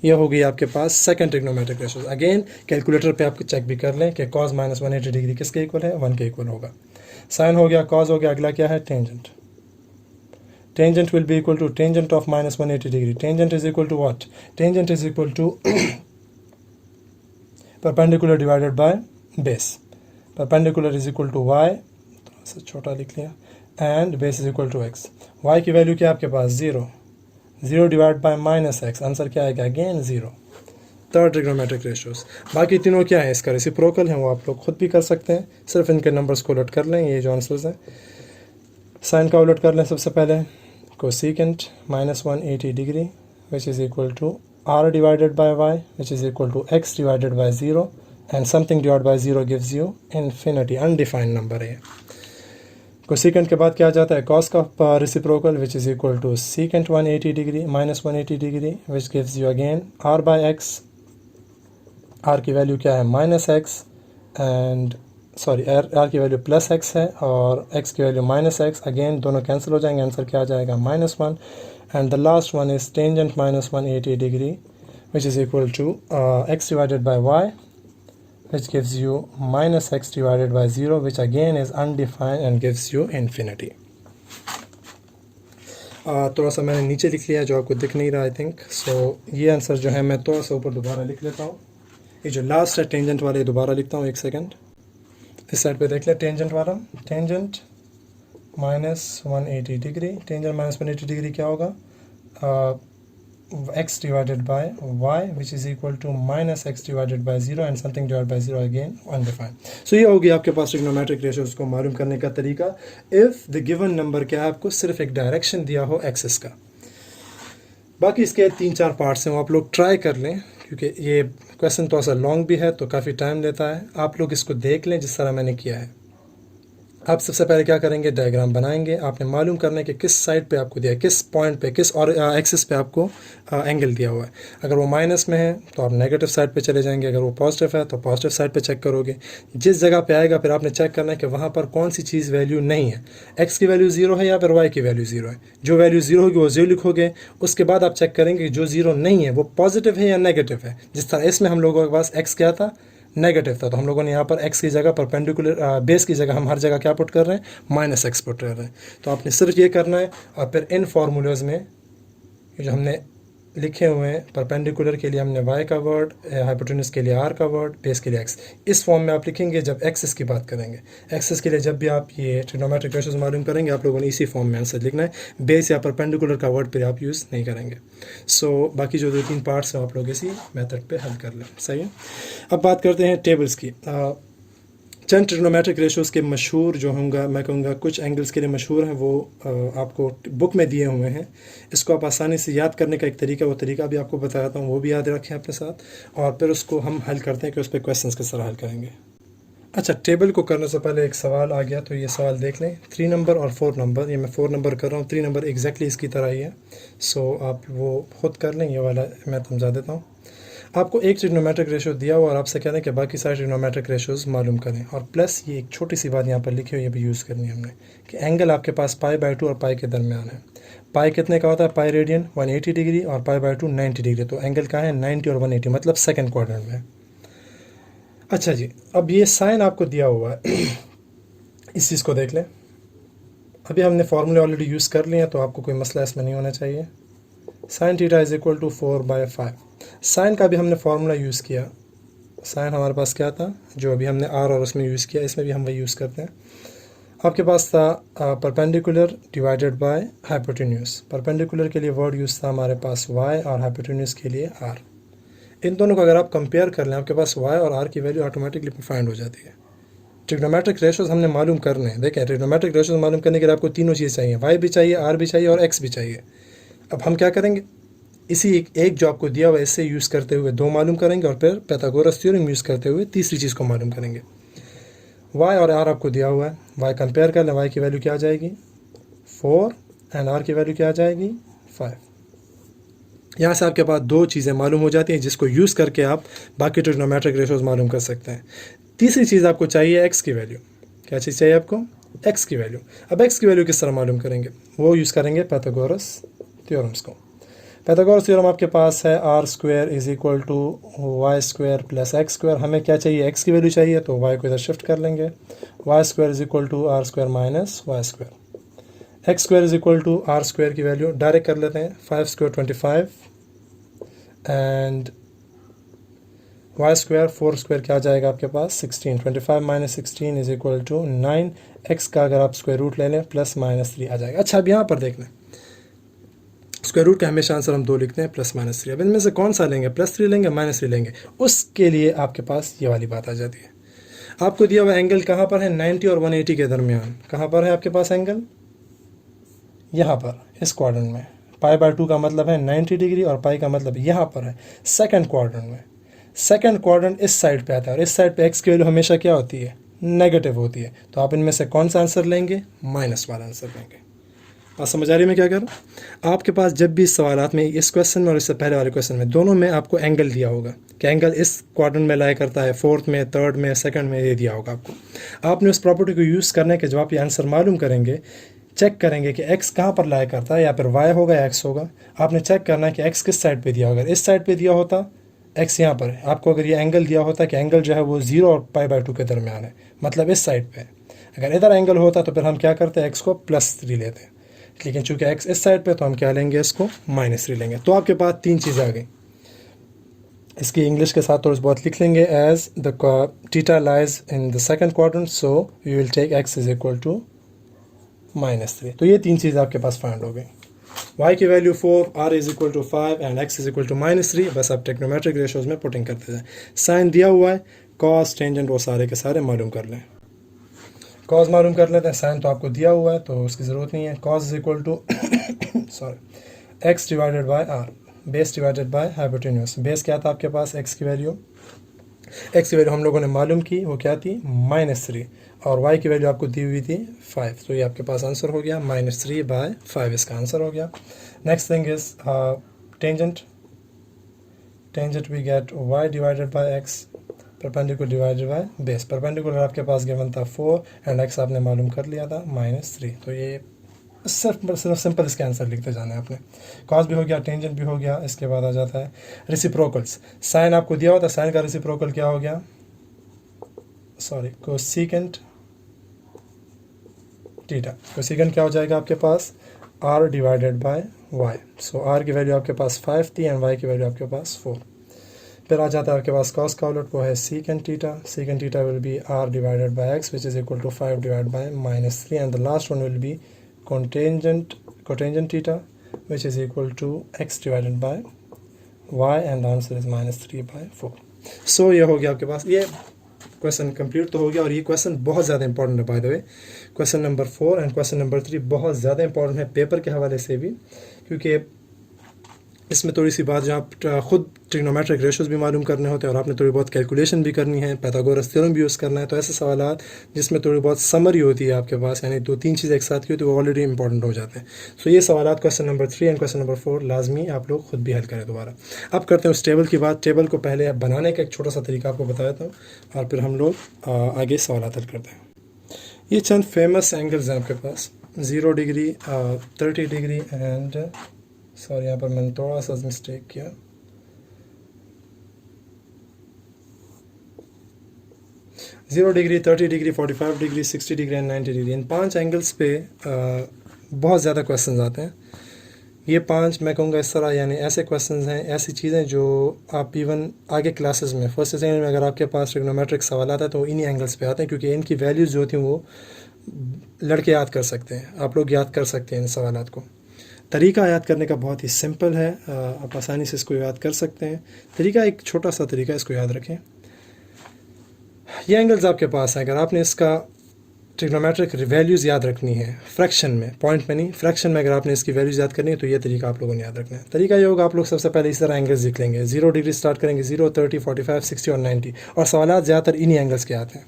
[SPEAKER 2] ये हो गई आपके पास second trigonometric ratios. Again calculator पे आप चेक भी कर लें कि कॉज माइनस 180 डिग्री किसके इक्वल है, 1 के इक्वल होगा। साइन हो गया, कॉज हो गया, अगला क्या है, tangent. Tangent will be equal to tangent of minus 180 degree. Tangent is equal to what, tangent is equal to perpendicular divided by base. Perpendicular is equal to y, थोड़ा सा छोटा लिख लिया, and base is equal to x. Y की value क्या है आपके पास, 0। 0 divide by minus x, answer क्या आएगा, अगेन 0। Third trigonometric ratios. बाकी तीनों क्या है, इसका रेसिप्रोकल है, वो आप लोग खुद भी कर सकते हैं, सिर्फ इनके नंबर्स को उलट कर लें, ये जो आंसर्स हैं। साइन का उलट कर लें सबसे पहले, cosecant minus 180 degree which is equal to r divided by y which is equal to x divided by 0 and something divide by 0 gives you infinity, undefined number है। कोसेकेंट के बाद क्या आ जाता है, कॉस का reciprocal which is equal to secant 180 degree minus 180 degree which gives you again r by x. Are की value क्या है, minus x, and sorry r की वैल्यू प्लस एक्स है और एक्स की वैल्यू माइनस एक्स। अगेन दोनों cancel हो जाएंगे, आंसर क्या आ जाएगा, -1। And the last one is tangent minus 180 degree which is equal to x divided by y which gives you minus x divided by 0 which again is undefined and gives you infinity। थोड़ा सा मैंने नीचे लिख लिया जो आपको दिख नहीं रहा आई थिंक। सो ये आंसर जो है मैं थोड़ा सा ऊपर दोबारा लिख लेता हूँ। ये जो लास्ट है टेंजेंट वाले दोबारा लिखता हूँ, एक सेकेंड। इस साइड पे देख लें टेंजेंट वाला, tangent minus 180 degree. Tangent minus 180 degree क्या होगा, x divided by y which is equal to minus x divided by 0 and something divided by 0 again undefined। so ये होगी आपके पास ट्रिग्नोमेट्रिक रेशियोज को मालूम करने का तरीका। इफ़ द गिवन नंबर क्या है, आपको सिर्फ एक डायरेक्शन दिया हो एक्सिस का। बाकी इसके 3-4 पार्ट्स हैं, वो आप लोग ट्राई कर लें क्योंकि ये क्वेश्चन थोड़ा सा लॉन्ग भी है तो काफ़ी टाइम लेता है। आप लोग इसको देख लें जिस तरह मैंने किया है। आप सबसे पहले क्या करेंगे, डायग्राम बनाएंगे। आपने मालूम करना है कि किस साइड पे आपको दिया है, किस पॉइंट पे, किस और एक्सिस पे आपको एंगल दिया हुआ है। अगर वो माइनस में है तो आप नेगेटिव साइड पे चले जाएंगे, अगर वो पॉजिटिव है तो पॉजिटिव साइड पे चेक करोगे। जिस जगह पे आएगा फिर आपने चेक करना है कि वहाँ पर कौन सी चीज़ वैल्यू नहीं है, एक्स की वैल्यू 0 है या फिर वाई की वैल्यू 0 है। जो वैल्यू 0 होगी वो 0 लिखोगे। उसके बाद आप चेक करेंगे जो 0 नहीं है वो पॉजिटिव है या नेगेटिव है। जिस तरह इसमें हम लोगों के पास एक्स क्या था, नेगेटिव था, तो हम लोगों ने यहाँ पर x की जगह परपेंडिकुलर बेस की जगह हम हर जगह क्या पुट कर रहे हैं, माइनस एक्स पुट कर रहे हैं। तो आपने सिर्फ ये करना है और फिर इन फार्मूलाज में जो हमने लिखे हुए हैं, परपेंडिकुलर के लिए हमने y का वर्ड, हाइपोटेन्यूज के लिए r का वर्ड, बेस के लिए x, इस फॉर्म में आप लिखेंगे जब एक्सिस की बात करेंगे। एक्सिस के लिए जब भी आप ये ट्रिग्नोमेट्रिक रेशियोज मालूम करेंगे आप लोगों ने इसी फॉर्म में आंसर लिखना है। बेस या परपेंडिकुलर का वर्ड फिर आप यूज़ नहीं करेंगे। सो बाकी जो 2-3 पार्ट्स हैं आप लोग इसी मेथड पे हल कर लें, सही है। अब बात करते हैं टेबल्स की। चंद ट्रिग्नोमेट्रिक रेशियोज के मशहूर जो होंगे, मैं कहूँगा कुछ एंगल्स के लिए मशहूर हैं, वो आपको बुक में दिए हुए हैं। इसको आप आसानी से याद करने का एक तरीका, वो तरीका भी आपको बताता हूँ, वो भी याद रखें अपने साथ, और फिर उसको हम हल करते हैं कि उस पर क्वेश्चंस किस तरह हल करेंगे। अच्छा, टेबल को करने से पहले एक सवाल आ गया, तो ये सवाल देख लें। 3 नंबर और 4 नंबर, ये मैं 4 नंबर कर रहा हूँ, 3 नंबर एग्जैक्टली इसकी तरह ही है। सो आप वो खुद कर लें, ये वाला मैं समझा देता हूँ। आपको एक ट्रिग्नोमेट्रिक रेशियो दिया हुआ और आपसे कह रहे हैं कि बाकी सारे ट्रिग्नोमेट्रिक रेशियोज मालूम करें, और प्लस ये एक छोटी सी बात यहाँ पर लिखी हुई है, भी यूज़ करनी है हमने, कि एंगल आपके पास π/2 और पाई के दरमियान है। पाई कितने का होता है, पाई रेडियन 180 डिग्री और π/2 90 डिग्री। तो एंगल कहाँ है, 90 और 180, मतलब सेकेंड क्वाड्रेंट में। अच्छा जी, अब ये साइन आपको दिया हुआ है इस चीज़ को देख लें। अभी हमने फार्मूले ऑलरेडी यूज़ कर लिए हैं तो आपको कोई मसला इसमें नहीं होना चाहिए। Sine theta is equal to 4/5। Sine का भी हमने फार्मूला यूज़ किया। साइन हमारे पास क्या था, जो अभी हमने आर और उसमें यूज़ किया, इसमें भी हम वही यूज़ करते हैं। आपके पास था perpendicular divided by hypotenuse. Perpendicular के लिए वर्ड यूज़ था हमारे पास y और हाइपोटेन्यूज के लिए r। इन दोनों को अगर आप कंपेयर कर लें आपके पास y और r की वैल्यू ऑटोमेटिकली फाइंड हो जाती है। ट्रिग्नोमेट्रिक रेशोज हमने मालूम करने हैं। देखें, ट्रिग्नोमेट्रिक रेशोज मालूम करने के लिए आपको तीनों चीज़ चाहिए, y भी चाहिए, r भी चाहिए और x भी चाहिए। अब हम क्या करेंगे, इसी एक जो आपको दिया हुआ है इससे यूज़ करते हुए दो मालूम करेंगे और फिर पाइथागोरस थ्योरम यूज़ करते हुए तीसरी चीज़ को मालूम करेंगे। y और r आपको दिया हुआ है, y कंपेयर कर लें, y की वैल्यू क्या आ जाएगी 4 एंड r की वैल्यू क्या आ जाएगी 5। यहाँ से आपके पास दो चीज़ें मालूम हो जाती हैं जिसको यूज़ करके आप बाकी ट्रिग्नोमेट्रिक रेशोज मालूम कर सकते हैं। तीसरी चीज़ आपको चाहिए x की वैल्यू। क्या चीज़ चाहिए आपको, x की वैल्यू। अब x की वैल्यू किस तरह मालूम करेंगे, वो यूज़ करेंगे पाइथागोरस थ्योरम्स को। पाइथागोरस थ्योरम आपके पास है r square is equal to y square plus x square. हमें क्या चाहिए, x की वैल्यू चाहिए, तो y को इधर शिफ्ट कर लेंगे। Y square is equal to r square minus y square. X square is equal to r square की वैल्यू डायरेक्ट कर लेते हैं, 5 square 25 and y square 4 square क्या आ जाएगा आपके पास 16। 25 minus 16 is equal to 9। X का अगर आप स्क्वायर रूट ले लें प्लस माइनस 3 आ जाएगा। अच्छा, अब यहाँ पर देख लें, स्क्वायर रूट का हमेशा आंसर हम 2 लिखते हैं, प्लस माइनस 3। अब इनमें से कौन सा लेंगे, +3 लेंगे -3 लेंगे, उसके लिए आपके पास ये वाली बात आ जाती है। आपको दिया हुआ एंगल कहाँ पर है, 90 और 180 के दरमियान। कहाँ पर है आपके पास एंगल, यहाँ पर इस क्वाड्रेंट में। π/2 का मतलब है 90 डिग्री और पाई का मतलब यहाँ पर है सेकंड क्वाड्रेंट में। सेकंड क्वाड्रेंट इस साइड पे आता है और इस साइड पे x की वैल्यू हमेशा क्या होती है, नेगेटिव होती है। तो आप इनमें से कौन सा आंसर लेंगे, माइनस वाला आंसर लेंगे। बात समझ आ रही है मैं क्या कर रहा हूँ। आपके पास जब भी इस सवालात में, इस क्वेश्चन में और इससे पहले वाले क्वेश्चन में, दोनों में आपको एंगल दिया होगा कि एंगल इस क्वाड्रेंट में लाया करता है, फोर्थ में, थर्ड में, सेकंड में, ये दिया होगा आपको। आपने उस प्रॉपर्टी को यूज़ करने के जब आप ये आंसर मालूम करेंगे, चेक करेंगे कि x कहाँ पर लाया करता है, या फिर y होगा या x होगा। आपने चेक करना है कि x किस साइड पे दिया होगा। इस साइड पे दिया होता, x यहाँ पर है। आपको अगर ये एंगल दिया होता कि एंगल जो है वो 0 और π/2 के दरमियान है, मतलब इस साइड पे है। अगर इधर एंगल होता तो फिर हम क्या करते, x को +3 लेते हैं, लेकिन चूंकि x इस साइड पे तो हम क्या लेंगे, इसको -3 लेंगे। तो आपके पास तीन चीज़ें आ गई। इसकी इंग्लिश के साथ थोड़ा बहुत लिख लेंगे, as the theta lies in the second quadrant so we will take x is equal to -3। तो ये तीन चीज़ आपके पास फाइंड हो गई। y की value 4, r is equal to 5 and x is equal to -3। बस आप टेक्नोमेट्रिक रेशोज में पुटिंग करते जाएं। साइन दिया हुआ है, कॉस, टेंजेंट वो सारे के सारे मालूम कर लें। कॉस मालूम कर लेते हैं, साइन तो आपको दिया हुआ है तो उसकी ज़रूरत नहीं है। Cos is equal to x divided by r, base divided by hypotenuse. Base क्या था आपके पास, x की वैल्यू हम लोगों ने मालूम की, वो क्या थी -3, और y की वैल्यू आपको दी हुई थी 5। तो ये आपके पास आंसर हो गया, -3/5 इसका आंसर हो गया। Next thing is tangent we get y divided by x, perpendicular divided by base. Perpendicular आपके पास गिवन था 4 एंड x आपने मालूम कर लिया था -3। तो ये सिर्फ सिंपल इसके आंसर लिखते जाना है आपने। कॉस भी हो गया, टेंजेंट भी हो गया। इसके बाद आ जाता है रेसिप्रोकल्स। साइन आपको दिया हुआ था, साइन का रेसिप्रोकल क्या हो गया, कोसेकेंट थीटा। कोसेकेंट क्या हो जाएगा आपके पास, r डिवाइडेड बाय y। सो r की वैल्यू आपके पास 5 थी एंड y की वैल्यू आपके पास 4। फिर आ जाता है आपके पास कॉस का उलट, वो है secant theta. Secant theta will be r divided by x which is equal to 5 divide by -3 and the last one will be cotangent theta which is equal to x divided by y and the answer is -3/4। सो ये हो गया आपके पास, ये question complete तो हो गया। और ये क्वेश्चन बहुत ज़्यादा इंपॉर्टेंट है by the way. Question number 4 and question number 3 बहुत ज़्यादा इंपॉर्टेंट है पेपर के हवाले से भी, क्योंकि इसमें थोड़ी सी बात जहाँ खुद ट्रिग्नोमेट्रिक रेशोज भी मालूम करने होते हैं और आपने थोड़ी बहुत कैलकुलेशन भी करनी है, पाइथागोरस थ्योरम भी यूज़ करना है। तो ऐसे सवालात जिसमें थोड़ी बहुत समरी होती है आपके पास, यानी 2-3 चीज़ें एक साथ की होती है, वो ऑलरेडी इंपॉर्टेंट हो जाते हैं। सो ये सवालात question number 3 and question number 4 लाजमी आप लोग खुद भी हल करें दोबारा। अब करते हैं उस टेबल की बात। टेबल को पहले बनाने का एक छोटा सा तरीका आपको बताया था और फिर हम लोग आगे सवालात हल करते हैं। ये चंद फेमस एंगल्स हैं आपके पास, 0 डिग्री, 30 डिग्री एंड सॉरी यहाँ पर मैंने थोड़ा सा मिस्टेक किया, 0 degree, 30 degree, 45 degree, 60 degree and 90 degree. In 5 angles पे बहुत ज़्यादा क्वेश्चंस आते हैं। ये 5 मैं कहूँगा इस तरह, यानी ऐसे क्वेश्चंस हैं, ऐसी चीज़ें जो आप इवन आगे क्लासेस में फर्स्ट सेकेंड में अगर आपके पास ट्रिग्नोमेट्रिक सवाल आता है तो इन्हीं एंगल्स पे आते हैं, क्योंकि इनकी वैल्यूज़ जो होती हैं वो लड़के याद कर सकते हैं, आप लोग याद कर सकते हैं इन सवालात को। तरीका याद करने का बहुत ही सिंपल है, आप आसानी से इसको याद कर सकते हैं। तरीका एक छोटा सा तरीका, इसको याद रखें। ये एंगल्स आपके पास हैं, अगर आपने इसका ट्रिग्नोमेट्रिक वैल्यूज़ याद रखनी है फ्रैक्शन में, पॉइंट में नहीं, फ्रैक्शन में अगर आपने इसकी वैल्यूज़ याद करनी है तो ये तरीका आप लोगों ने याद रखना है। तरीका ये होगा, आप लोग सबसे पहले इस तरह एंगल्स लिख लेंगे। 0 डिग्री स्टार्ट करेंगे, 0, 30, 45, 60 और 90, और सवालात ज़्यादातर इन्हीं एंगल्स के आते हैं।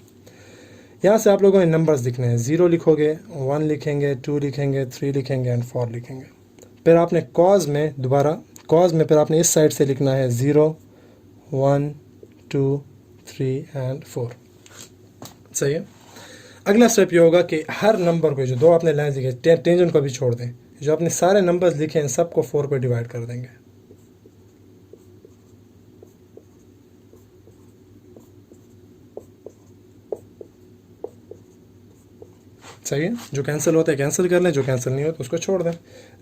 [SPEAKER 2] यहाँ से आप लोगों ने नंबर्स लिखने हैं, 0 लिखोगे, 1 लिखेंगे, 2 लिखेंगे, 3 लिखेंगे एंड 4 लिखेंगे। फिर आपने कॉज में दोबारा, कॉज में फिर आपने इस साइड से लिखना है 0, 1, 2, 3 एंड 4। सही है। अगला स्टेप ये होगा कि हर नंबर को, जो दो आपने लाइन लिखे, टेंजेंट को भी छोड़ दें, जो आपने सारे नंबर्स लिखे हैं सबको 4 पे डिवाइड कर देंगे। सही है। जो कैंसिल होता है कैंसिल कर लें, जो कैंसिल नहीं होता उसको छोड़ दें।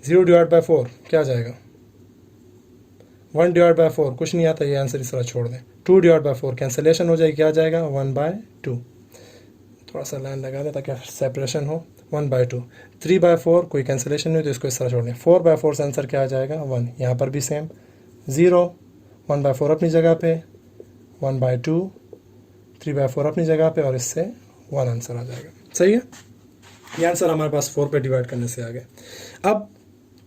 [SPEAKER 2] 0 डिवाइड बाय 4 क्या आ जाएगा? 1 डिवाइड बाय 4 कुछ नहीं आता, ये आंसर इस तरह छोड़ दें। 2 डिवाइड बाय 4 कैंसिलेशन हो जाएगी, क्या आ जाएगा? 1/2। थोड़ा सा लाइन लगा दें ताकि सेपरेशन हो। 1/2। 3/4 कोई कैंसिलेशन नहीं हो तो इसको इस तरह छोड़ दें। 4/4 से आंसर क्या आ जाएगा? 1। यहाँ पर भी सेम 0, 1/4 अपनी जगह पे, 1/2, 3/4 अपनी जगह पे, और इससे 1 आंसर आ जाएगा। सही है। ये आंसर हमारे पास 4 पे डिवाइड करने से आ गया। अब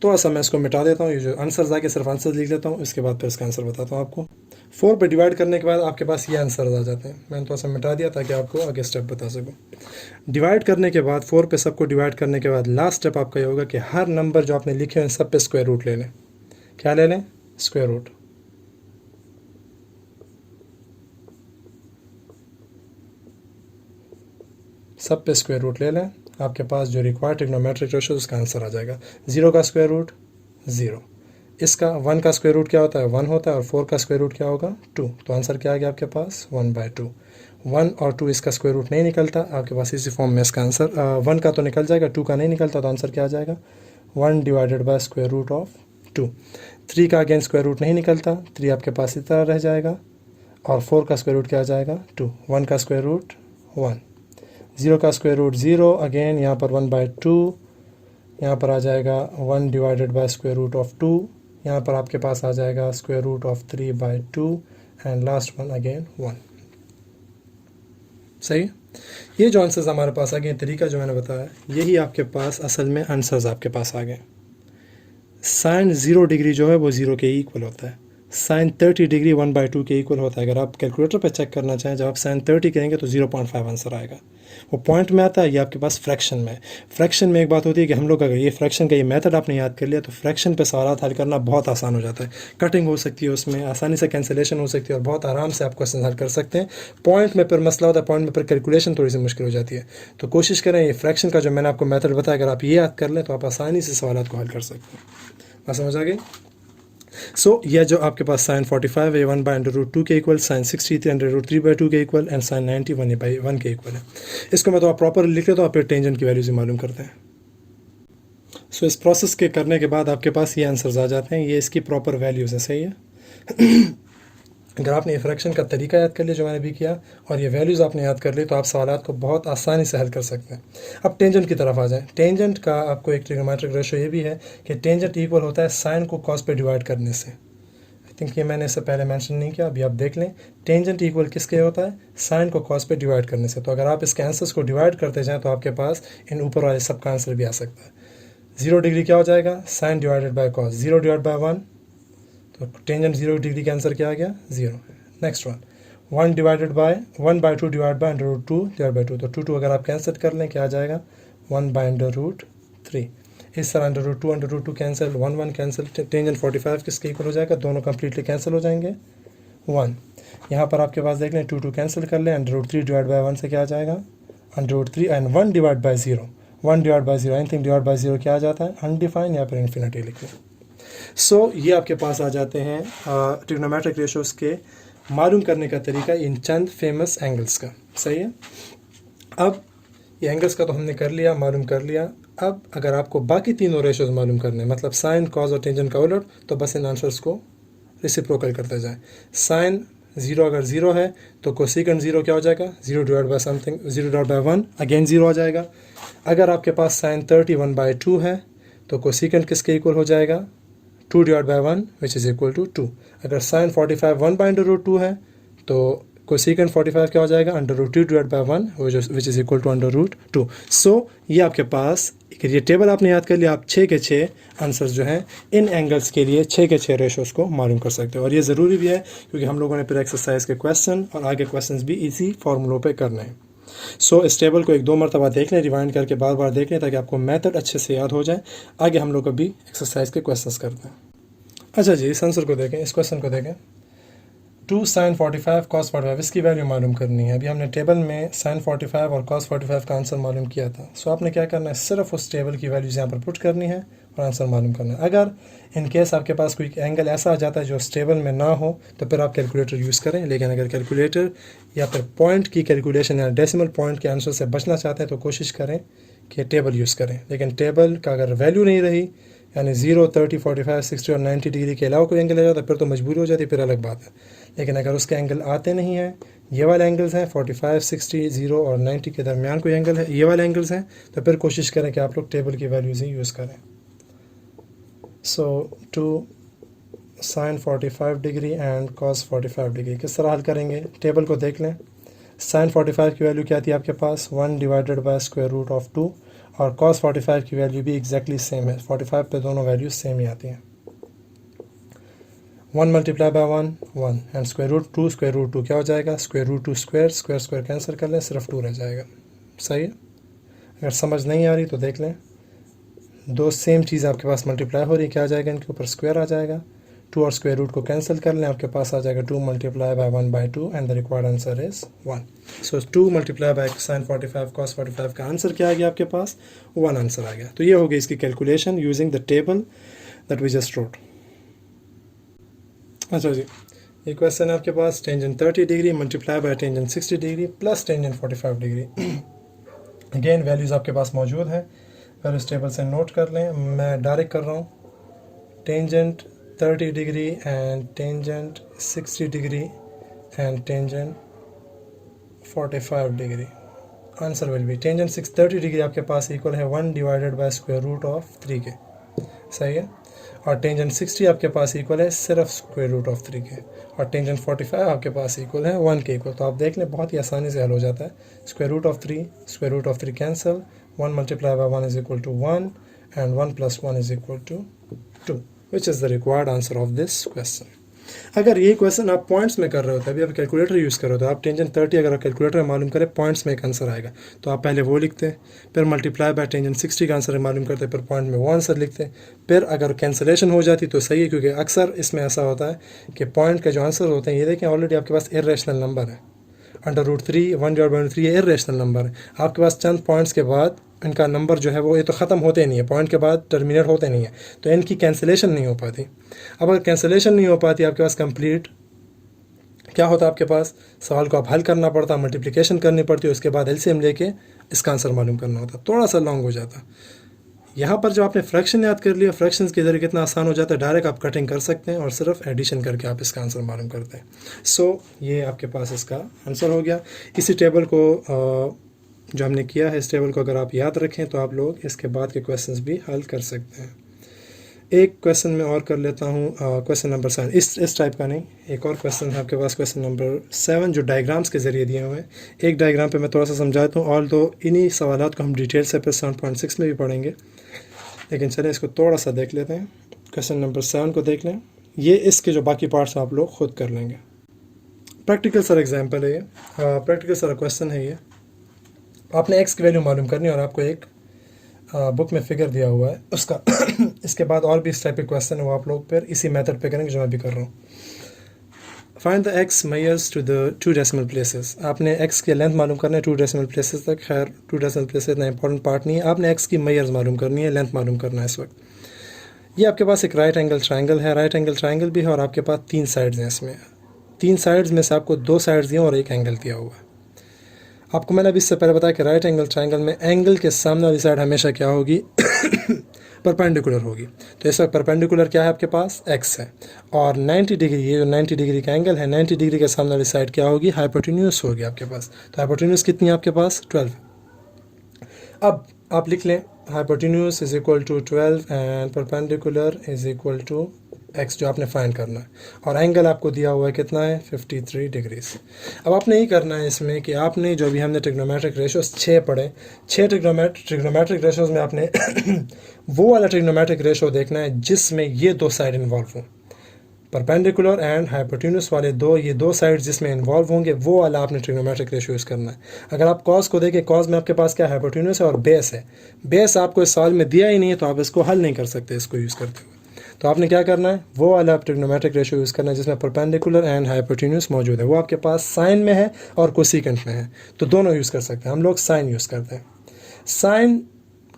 [SPEAKER 2] थोड़ा सा मैं इसको मिटा देता हूँ, ये जो आंसर्स आके सिर्फ आंसर लिख लेता हूँ, इसके बाद फिर इसका आंसर बताता हूँ आपको। 4 पे डिवाइड करने के बाद आपके पास ये आंसर आ जाते हैं। मैंने थोड़ा सा मिटा दिया ताकि आपको आगे स्टेप बता सकूँ। डिवाइड करने के बाद 4 पे सबको डिवाइड करने के बाद लास्ट स्टेप आपका ये होगा कि हर नंबर जो आपने लिखे हैं सब पे स्क्वायर रूट ले लें। क्या ले लें? Square root. सब पे स्क्वायर रूट ले लें, आपके पास जो रिक्वायर्ड ट्रिग्नोमेट्रिक रेशियो उसका आंसर आ जाएगा। 0 का स्क्वायर रूट 0, इसका 1 का स्क्वायर रूट क्या होता है? 1 होता है, और 4 का स्क्वायर रूट क्या होगा? 2। तो आंसर क्या आ गया आपके पास? 1/2। 1 और 2 इसका स्क्वायर रूट नहीं निकलता आपके पास, इसी फॉर्म में इसका आंसर 1 का तो निकल जाएगा, 2 का नहीं निकलता, तो आंसर क्या आ जाएगा? 1 divided by square root of 2। 3 का अगेन स्क्वायर रूट नहीं निकलता, 3 आपके पास इस तरह रह जाएगा, और 4 का स्क्वायर रूट क्या आ जाएगा? 2। 1 का स्क्वायर रूट 1। 0 का स्क्वायर रूट 0, अगेन यहाँ पर 1/2, यहाँ पर आ जाएगा 1 divided by square root of 2, यहाँ पर आपके पास आ जाएगा square root of 3/2, and last one again 1। सही। ये जो आंसर्स हमारे पास आ गए, तरीका जो मैंने बताया, यही आपके पास असल में आंसर्स आपके पास आ गए। साइन 0 डिग्री जो है वो 0 के इक्वल होता है। साइन 30 डिग्री 1/2 के इक्वल होता है। अगर आप कैलकुलेटर पे चेक करना चाहें, जब आप साइन 30 करेंगे तो 0.5 आंसर आएगा। वो पॉइंट में आता है, ये आपके पास फ्रैक्शन में। फ्रैक्शन में एक बात होती है कि हम लोग अगर ये फ्रैक्शन का ये मेथड आपने याद कर लिया तो फ्रैक्शन पे सवाल हल करना बहुत आसान हो जाता है। कटिंग हो सकती है उसमें, आसानी से कैंसिलेशन हो सकती है, और बहुत आराम से आप क्वेश्चन हल कर सकते हैं। पॉइंट में फिर मसला होता है, पॉइंट में फिर कैलकुलेशन थोड़ी सी मुश्किल हो जाती है। तो कोशिश करें ये फ्रैक्शन का जो मैंने आपको मेथड बताया, अगर आप ये याद कर लें तो आप आसानी से सवाल को हल कर सकते हैं। बात समझ आ गई? सो यह जो आपके पास साइन 45 है 1/√2 के इक्वल, साइन 63 √3/2 के इक्वल, एंड साइन 90 1/1 के इक्वल है। इसको मैं तो आप प्रॉपर लिख लेता हूँ, आप फिर टेंजेंट की वैल्यूज मालूम करते हैं। सो इस प्रोसेस के करने के बाद आपके पास ये आंसर्स आ जाते हैं, ये इसकी प्रॉपर वैल्यूज़ है। सही है। अगर आपने ये फ्रैक्शन का तरीका याद कर लिया जो मैंने भी किया, और ये वैल्यूज़ आपने याद कर ली, तो आप सवालात को बहुत आसानी से हल कर सकते हैं। अब टेंजेंट की तरफ आ जाएं। टेंजेंट का आपको एक ट्रिग्नोमेट्रिक रेशियो ये भी है कि टेंजेंट इक्वल होता है साइन को कॉस पे डिवाइड करने से। आई थिंक ये मैंने इससे पहले मेंशन नहीं किया, अभी आप देख लें। टेंजेंट इक्वल किसके होता है? साइन को कॉस पे डिवाइड करने से। तो अगर आप इसके आंसर्स को डिवाइड करते जाएँ तो आपके पास इन ऊपर वाले सब का आंसर भी आ सकता है। 0 डिग्री क्या हो जाएगा? Sine divided by cos. 0 divide by 1, तो टेंजेंट 0 डिग्री का आंसर क्या आ गया? 0। Next one 1 divided bye 1/2 divide by √2 divide bye 2, तो 2 अगर आप कैंसिल कर लें क्या आ जाएगा? 1/√3। इस तरह √2 कैंसिल, 1 कैंसिल, टेंजेंट 45 किसके इक्वल हो जाएगा? दोनों कंप्लीटली कैंसिल हो जाएंगे, 1। यहाँ पर आपके पास देख लें 2 कैंसिल कर लें, √3 डिवाइड बाय 1 से क्या आ जाएगा? √3, and 1 divide by 0, 1 divide by 0, anything divide by 0 क्या आ जाता है? अनडिफाइंड, या फिर इन्फिनिटी लिख लें। सो ये आपके पास आ जाते हैं ट्रिग्नोमेट्रिक रेशियोज के मालूम करने का तरीका इन चंद फेमस एंगल्स का। सही है। अब ये एंगल्स का तो हमने कर लिया, मालूम कर लिया। अब अगर आपको बाकी तीनों रेशियोज मालूम करने, मतलब साइन, कॉस और टेंजेंट का उलट, तो बस इन आंसर्स को रेसिप्रोकल करते जाएं। साइन ज़ीरो अगर ज़ीरो है तो कोसेकेंट ज़ीरो क्या हो जाएगा, zero divide by something, zero divide by one, again zero आ जाएगा। अगर आपके पास साइन 31/2 है तो कोसेकेंट किसके इक्वल हो जाएगा, 2 divide by 1 which is equal to 2। अगर साइन 45 1/√2 है तो कोसेकेंट 45 क्या हो जाएगा, √2 divide by 1 which is equal to √2। So ये आपके पास ये टेबल आपने याद कर लिया, आप 6 के 6 आंसर्स जो हैं इन एंगल्स के लिए 6 के 6 रेशोज़ को मालूम कर सकते हो। और ये ज़रूरी भी है क्योंकि हम लोगों ने फिर एक्सरसाइज के क्वेश्चन और आगे क्वेश्चंस भी इसी फार्मूलों पे करने हैं। सो इस टेबल को 1-2 मरतबा देख लें, रिवाइंड करके बार बार देख लें ताकि आपको मेथड अच्छे से याद हो जाए। आगे हम लोग अभी एक्सरसाइज के क्वेश्चंस करते हैं। अच्छा जी, इस आंसर को देखें, इस क्वेश्चन को देखें। 2 sin 45 cos 45 इसकी वैल्यू मालूम करनी है। अभी हमने टेबल में sin 45 और cos 45 का आंसर मालूम किया था। सो आपने क्या करना है, सिर्फ उस टेबल की वैल्यूज़ यहाँ पर पुट करनी है और आंसर मालूम करना है। अगर इन केस आपके पास कोई एंगल ऐसा आ जाता है जो उस टेबल में ना हो तो फिर आप कैलकुलेटर यूज़ करें। लेकिन अगर कैलकुलेटर या फिर पॉइंट की कैलकुलेशन या डेसिमल पॉइंट के आंसर से बचना चाहते हैं तो कोशिश करें कि टेबल यूज़ करें। लेकिन टेबल का अगर वैल्यू नहीं रही, यानी 0, 30, 45, 60 और 90 डिग्री के अलावा कोई एंगल आ जाता है फिर तो मजबूरी हो जाती है, फिर अलग बात है। लेकिन अगर उसके एंगल आते नहीं हैं, ये वाले एंगल्स हैं 45, 60, 0 और 90 के दरमियान कोई एंगल है, ये वाले एंगल्स हैं, तो फिर कोशिश करें कि आप लोग टेबल की वैल्यूज़ ही यूज़ करें। सो 2 sin 45 degree and cos 45 degree किस तरह हल करेंगे, टेबल को देख लें। sin 45 की वैल्यू क्या थी आपके पास, 1 divided by square root of 2, और cos 45 की वैल्यू भी एग्जैक्टली सेम है। 45 पे दोनों वैल्यूज सेम ही आती हैं। 1 multiply by 1 1 and square root 2 क्या हो जाएगा, square root 2 square square cancel कर लें, सिर्फ 2 रह जाएगा। सही है। अगर समझ नहीं आ रही तो देख लें, दो सेम चीज़ आपके पास मल्टीप्लाई हो रही, क्या आ जाएगा, इनके ऊपर स्क्वायर आ जाएगा। 2 और स्क्वायर रूट को कैंसिल कर लें, आपके पास आ जाएगा 2 multiply by 1/2 and the required answer is 1। So 2 multiply by sin 45 cos 45 का आंसर क्या आ गया आपके पास, 1 आंसर आ गया। तो ये हो गई इसकी calculation using the table that we just wrote. अच्छा जी, ये क्वेश्चन है आपके पास, tangent 30 degree multiply by tangent 60 degree plus tangent 45 degree. Again values आपके पास मौजूद हैं, पहले इस टेबल से नोट कर लें। मैं डायरेक्ट कर रहा हूँ, tangent 30 degree and tangent 60 degree and tangent 45 degree. Answer will be tangent 30 degree आपके पास इक्वल है 1 divided by square root of 3 के, सही है। और टेंजेंट 60 आपके पास इक्वल है सिर्फ स्क्वायर रूट ऑफ 3 के, और टेंजेंट 45 आपके पास इक्वल है 1 के इक्वल। तो आप देख लें बहुत ही आसानी से हल हो जाता है। Square root of 3 cancel, 1 multiply by 1 is equal to 1 and 1 plus 1 is equal to 2 which is the required answer of this question. अगर ये क्वेश्चन आप पॉइंट्स में कर रहे होते, अभी आप कैलकुलेटर यूज़ कर रहे हो, तो आप टेंजेंट 30 अगर आप कैलकुलेटर में मालूम करें पॉइंट्स में एक आंसर आएगा, तो आप पहले वो लिखते, फिर मल्टीप्लाई बाय टेंजेंट 60 का आंसर मालूम करते, फिर पॉइंट में वो आंसर लिखते। फिर अगर कैंसिलेशन हो जाती तो सही है, क्योंकि अक्सर इसमें ऐसा होता है कि पॉइंट के जो आंसर होते हैं, ये देखें ऑलरेडी आपके पास इर्रेशनल नंबर है, √3 1 डिवाइड बाय 3 ये इर्रेशनल नंबर है। आपके पास चंद पॉइंट्स के बाद इनका नंबर जो है वो ये तो ख़त्म होते नहीं है, पॉइंट के बाद टर्मिनेट होते नहीं है, तो इनकी कैंसिलेशन नहीं हो पाती। अब अगर कैंसिलेशन नहीं हो पाती, आपके पास कंप्लीट क्या होता है, आपके पास सवाल को आप हल करना पड़ता, मल्टीप्लिकेशन करनी पड़ती है, उसके बाद एलसीएम लेके इसका आंसर मालूम करना होता, थोड़ा सा लॉन्ग हो जाता। यहाँ पर जो आपने फ्रैक्शन याद कर लिया, फ्रैक्शंस के ज़रिए कितना आसान हो जाता है, डायरेक्ट आप कटिंग कर सकते हैं और सिर्फ एडिशन करके आप इसका आंसर मालूम करते हैं। सो ये आपके पास इसका आंसर हो गया। इसी टेबल को जो हमने किया है, इस टेबल को अगर आप याद रखें तो आप लोग इसके बाद के क्वेश्चंस भी हल कर सकते हैं। एक क्वेश्चन मैं और कर लेता हूँ, क्वेश्चन नंबर 7 इस टाइप का नहीं, एक और क्वेश्चन है आपके पास, क्वेश्चन नंबर 7 जो डायग्राम्स के ज़रिए दिए हुए हैं। एक डायग्राम पे मैं थोड़ा सा समझाता हूँ, और तो इन्हीं सवालात को हम डिटेल से फिर 7.6 में भी पढ़ेंगे, लेकिन चलें इसको थोड़ा सा देख लेते हैं। क्वेश्चन नंबर 7 को देख लें, ये इसके जो बाकी पार्ट्स आप लोग खुद कर लेंगे। प्रैक्टिकल सर एग्जाम्पल है ये, प्रैक्टिकल सर क्वेश्चन है ये। आपने एक्स की वैल्यू मालूम करनी है और आपको एक बुक में फिगर दिया हुआ है उसका। इसके बाद और भी इस टाइप के क्वेश्चन है, वो आप लोग फिर इसी मेथड पे करेंगे जो मैं भी कर रहा हूँ। Find the x measures to the 2 decimal places. आपने एक्स की लेंथ मालूम करना है 2 डेसिमल प्लेसेस तक। खैर 2 डेसिमल प्लेसेस इतना इंपॉर्टेंट पार्ट नहीं है, आपने एक्स की मेजर्स मालूम करनी है, लेंथ मालूम करना है इस वक्त। ये आपके पास एक राइट एंगल ट्राइंगल है, राइट एंगल ट्राइंगल भी है, और आपके पास 3 साइड्स हैं। इसमें 3 साइड्स में से आपको 2 साइड्स दिए और एक एंगल दिया हुआ है। आपको मैंने अभी इससे पहले बताया कि राइट एंगल ट्राइंगल में एंगल के सामने वाली साइड हमेशा क्या होगी, परपेंडिकुलर होगी। तो इस वक्त परपेंडिकुलर क्या है आपके पास, एक्स है, और 90 डिग्री, ये जो 90 डिग्री का एंगल है, 90 डिग्री के सामने वाली साइड क्या होगी, हाइपोटेन्यूस होगी आपके पास। तो हाइपोटेन्यूस कितनी है आपके पास, 12। अब आप लिख लें hypotenuse is equal to 12 and perpendicular is equal to x, जो आपने फाइंड करना है, और एंगल आपको दिया हुआ है कितना है, 53 डिग्रीज। अब आपने ये करना है इसमें कि आपने जो भी हमने ट्रिग्नोमेट्रिक रेशोज 6 पढ़े, 6 ट्रिग्नोमेट्रिक रेशोज में आपने वो वाला ट्रिग्नोमेट्रिक रेशो देखना है जिसमें ये दो साइड इन्वॉल्व हों, परपेंडिकुलर एंड हाइपोटेन्यूस वाले दो, ये दो साइड जिसमें इन्वॉल्व होंगे वो वाला आपने ट्रिग्नोमेट्रिक रेशो यूज़ करना है। अगर आप कॉस को देखें, कॉस में आपके पास क्या हाइपोटेन्यूस है और बेस है, बेस आपको इस सवाल में दिया ही नहीं है, तो आप इसको हल नहीं कर सकते इसको यूज़ करते हुए। तो आपने क्या करना है, वो वाला ट्रिग्नोमेट्रिक रेशो यूज़ करना है जिसमें परपेंडिकुलर एंड हाइपोटेन्यूस मौजूद है, वो आपके पास साइन में है और कोसिकेंट में है, तो दोनों यूज़ कर सकते हैं। हम लोग साइन यूज़ करते हैं। साइन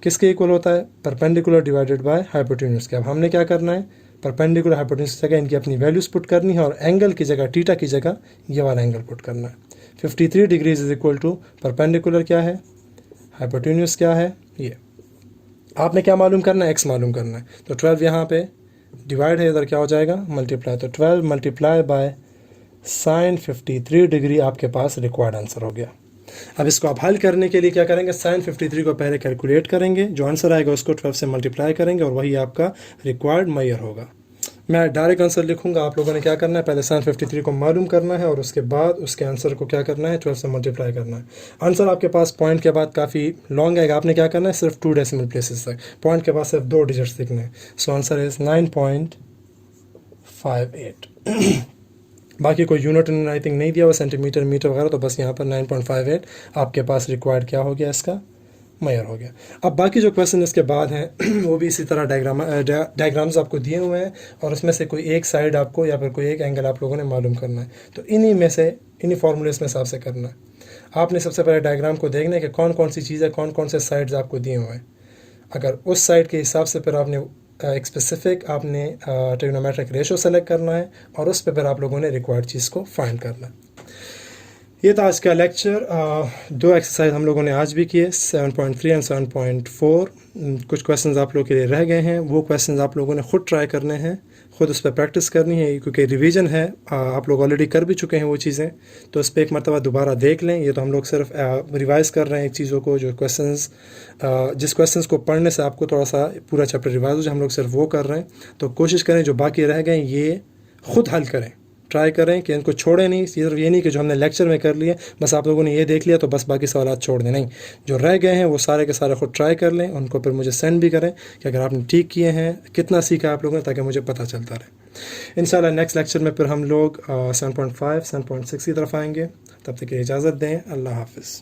[SPEAKER 2] किसके इक्वल होता है, परपेंडिकुलर डिवाइडेड बाय हाइपोटेन्यूस के। अब हमने क्या करना है, परपेंडिकुलर हाइपोटेन्यूस की जगह इनकी अपनी वैल्यूज़ पुट करनी है, और एंगल की जगह, थीटा की जगह ये वाला एंगल पुट करना है। 53 degrees is equal to perpendicular क्या है, हाइपोटेन्यूस क्या है, ये आपने क्या मालूम करना है, एक्स मालूम करना है। तो 12 यहाँ पे डिवाइड है, इधर क्या हो जाएगा, मल्टीप्लाई, तो 12 मल्टीप्लाई बाय साइन 53 डिग्री आपके पास रिक्वायर्ड आंसर हो गया। अब इसको आप हल करने के लिए क्या करेंगे, साइन 53 को पहले कैलकुलेट करेंगे, जो आंसर आएगा उसको 12 से मल्टीप्लाई करेंगे, और वही आपका रिक्वायर्ड मेजर होगा। मैं डायरेक्ट आंसर लिखूंगा, आप लोगों ने क्या करना है, पहले साइन 53 को मालूम करना है और उसके बाद उसके आंसर को क्या करना है, 12 से मल्टीप्लाई करना है। आंसर आपके पास पॉइंट के बाद काफ़ी लॉन्ग आएगा, आपने क्या करना है, सिर्फ 2 डेसिमल प्लेसेस तक, पॉइंट के बाद सिर्फ 2 डिजिट्स लिखने हैं। So answer is 9.58। बाकी कोई यूनिट आई थिंक नहीं दिया हुआ, सेंटीमीटर मीटर वगैरह, तो बस यहाँ पर 9.58 आपके पास रिक्वायर्ड क्या हो गया, इसका मेजर हो गया। अब बाकी जो क्वेश्चन इसके बाद हैं वो भी इसी तरह डायग्राम्स आपको दिए हुए हैं, और उसमें से कोई एक साइड आपको या फिर कोई एक एंगल आप लोगों ने मालूम करना है। तो इन्हीं में से, इन्हीं फार्मूलेस में हिसाब से करना है। आपने सबसे पहले डायग्राम को देखना है कि कौन कौन सी चीज़ें, कौन कौन से साइड्स आपको दिए हुए हैं। अगर उस साइड के हिसाब से फिर आपने एक स्पेसिफिक आपने ट्रिग्नोमेट्रिक रेशो सेलेक्ट करना है, और उस पर फिर आप लोगों ने रिक्वायर्ड चीज़ को फाइंड करना है। ये था आज का लेक्चर। 2 एक्सरसाइज हम लोगों ने आज भी किए, 7.3 एंड 7.4। कुछ क्वेश्चंस आप लोगों के लिए रह गए हैं, वो क्वेश्चंस आप लोगों ने खुद ट्राई करने हैं, खुद उस पर प्रैक्टिस करनी है, क्योंकि रिवीजन है, आप लोग ऑलरेडी कर भी चुके हैं वो चीज़ें, तो उस पर एक मरतबा दोबारा देख लें। ये तो हम लोग सिर्फ रिवाइज़ कर रहे हैं एक चीज़ों को, जो क्वेश्चंस जिस क्वेश्चंस को पढ़ने से आपको थोड़ा सा पूरा चैप्टर रिवाइज हो जाए, हम लोग सिर्फ वो कर रहे हैं। तो कोशिश करें जो बाकी रह गए ये खुद हल करें, ट्राई करें कि इनको छोड़े नहीं। सिर्फ ये नहीं कि जो हमने लेक्चर में कर लिए बस आप लोगों ने ये देख लिया तो बस बाकी सवाल छोड़ दें, नहीं, जो रह गए हैं वो सारे के सारे खुद ट्राई कर लें, उनको फिर मुझे सेंड भी करें कि अगर आपने ठीक किए हैं, कितना सीखा आप लोगों ने, ताकि मुझे पता चलता रहे। इंशाल्लाह नेक्स्ट लेक्चर में फिर हम लोग 7.5 7.6 की तरफ आएंगे। तब तक की इजाज़त दें, अल्लाह हाफिज़।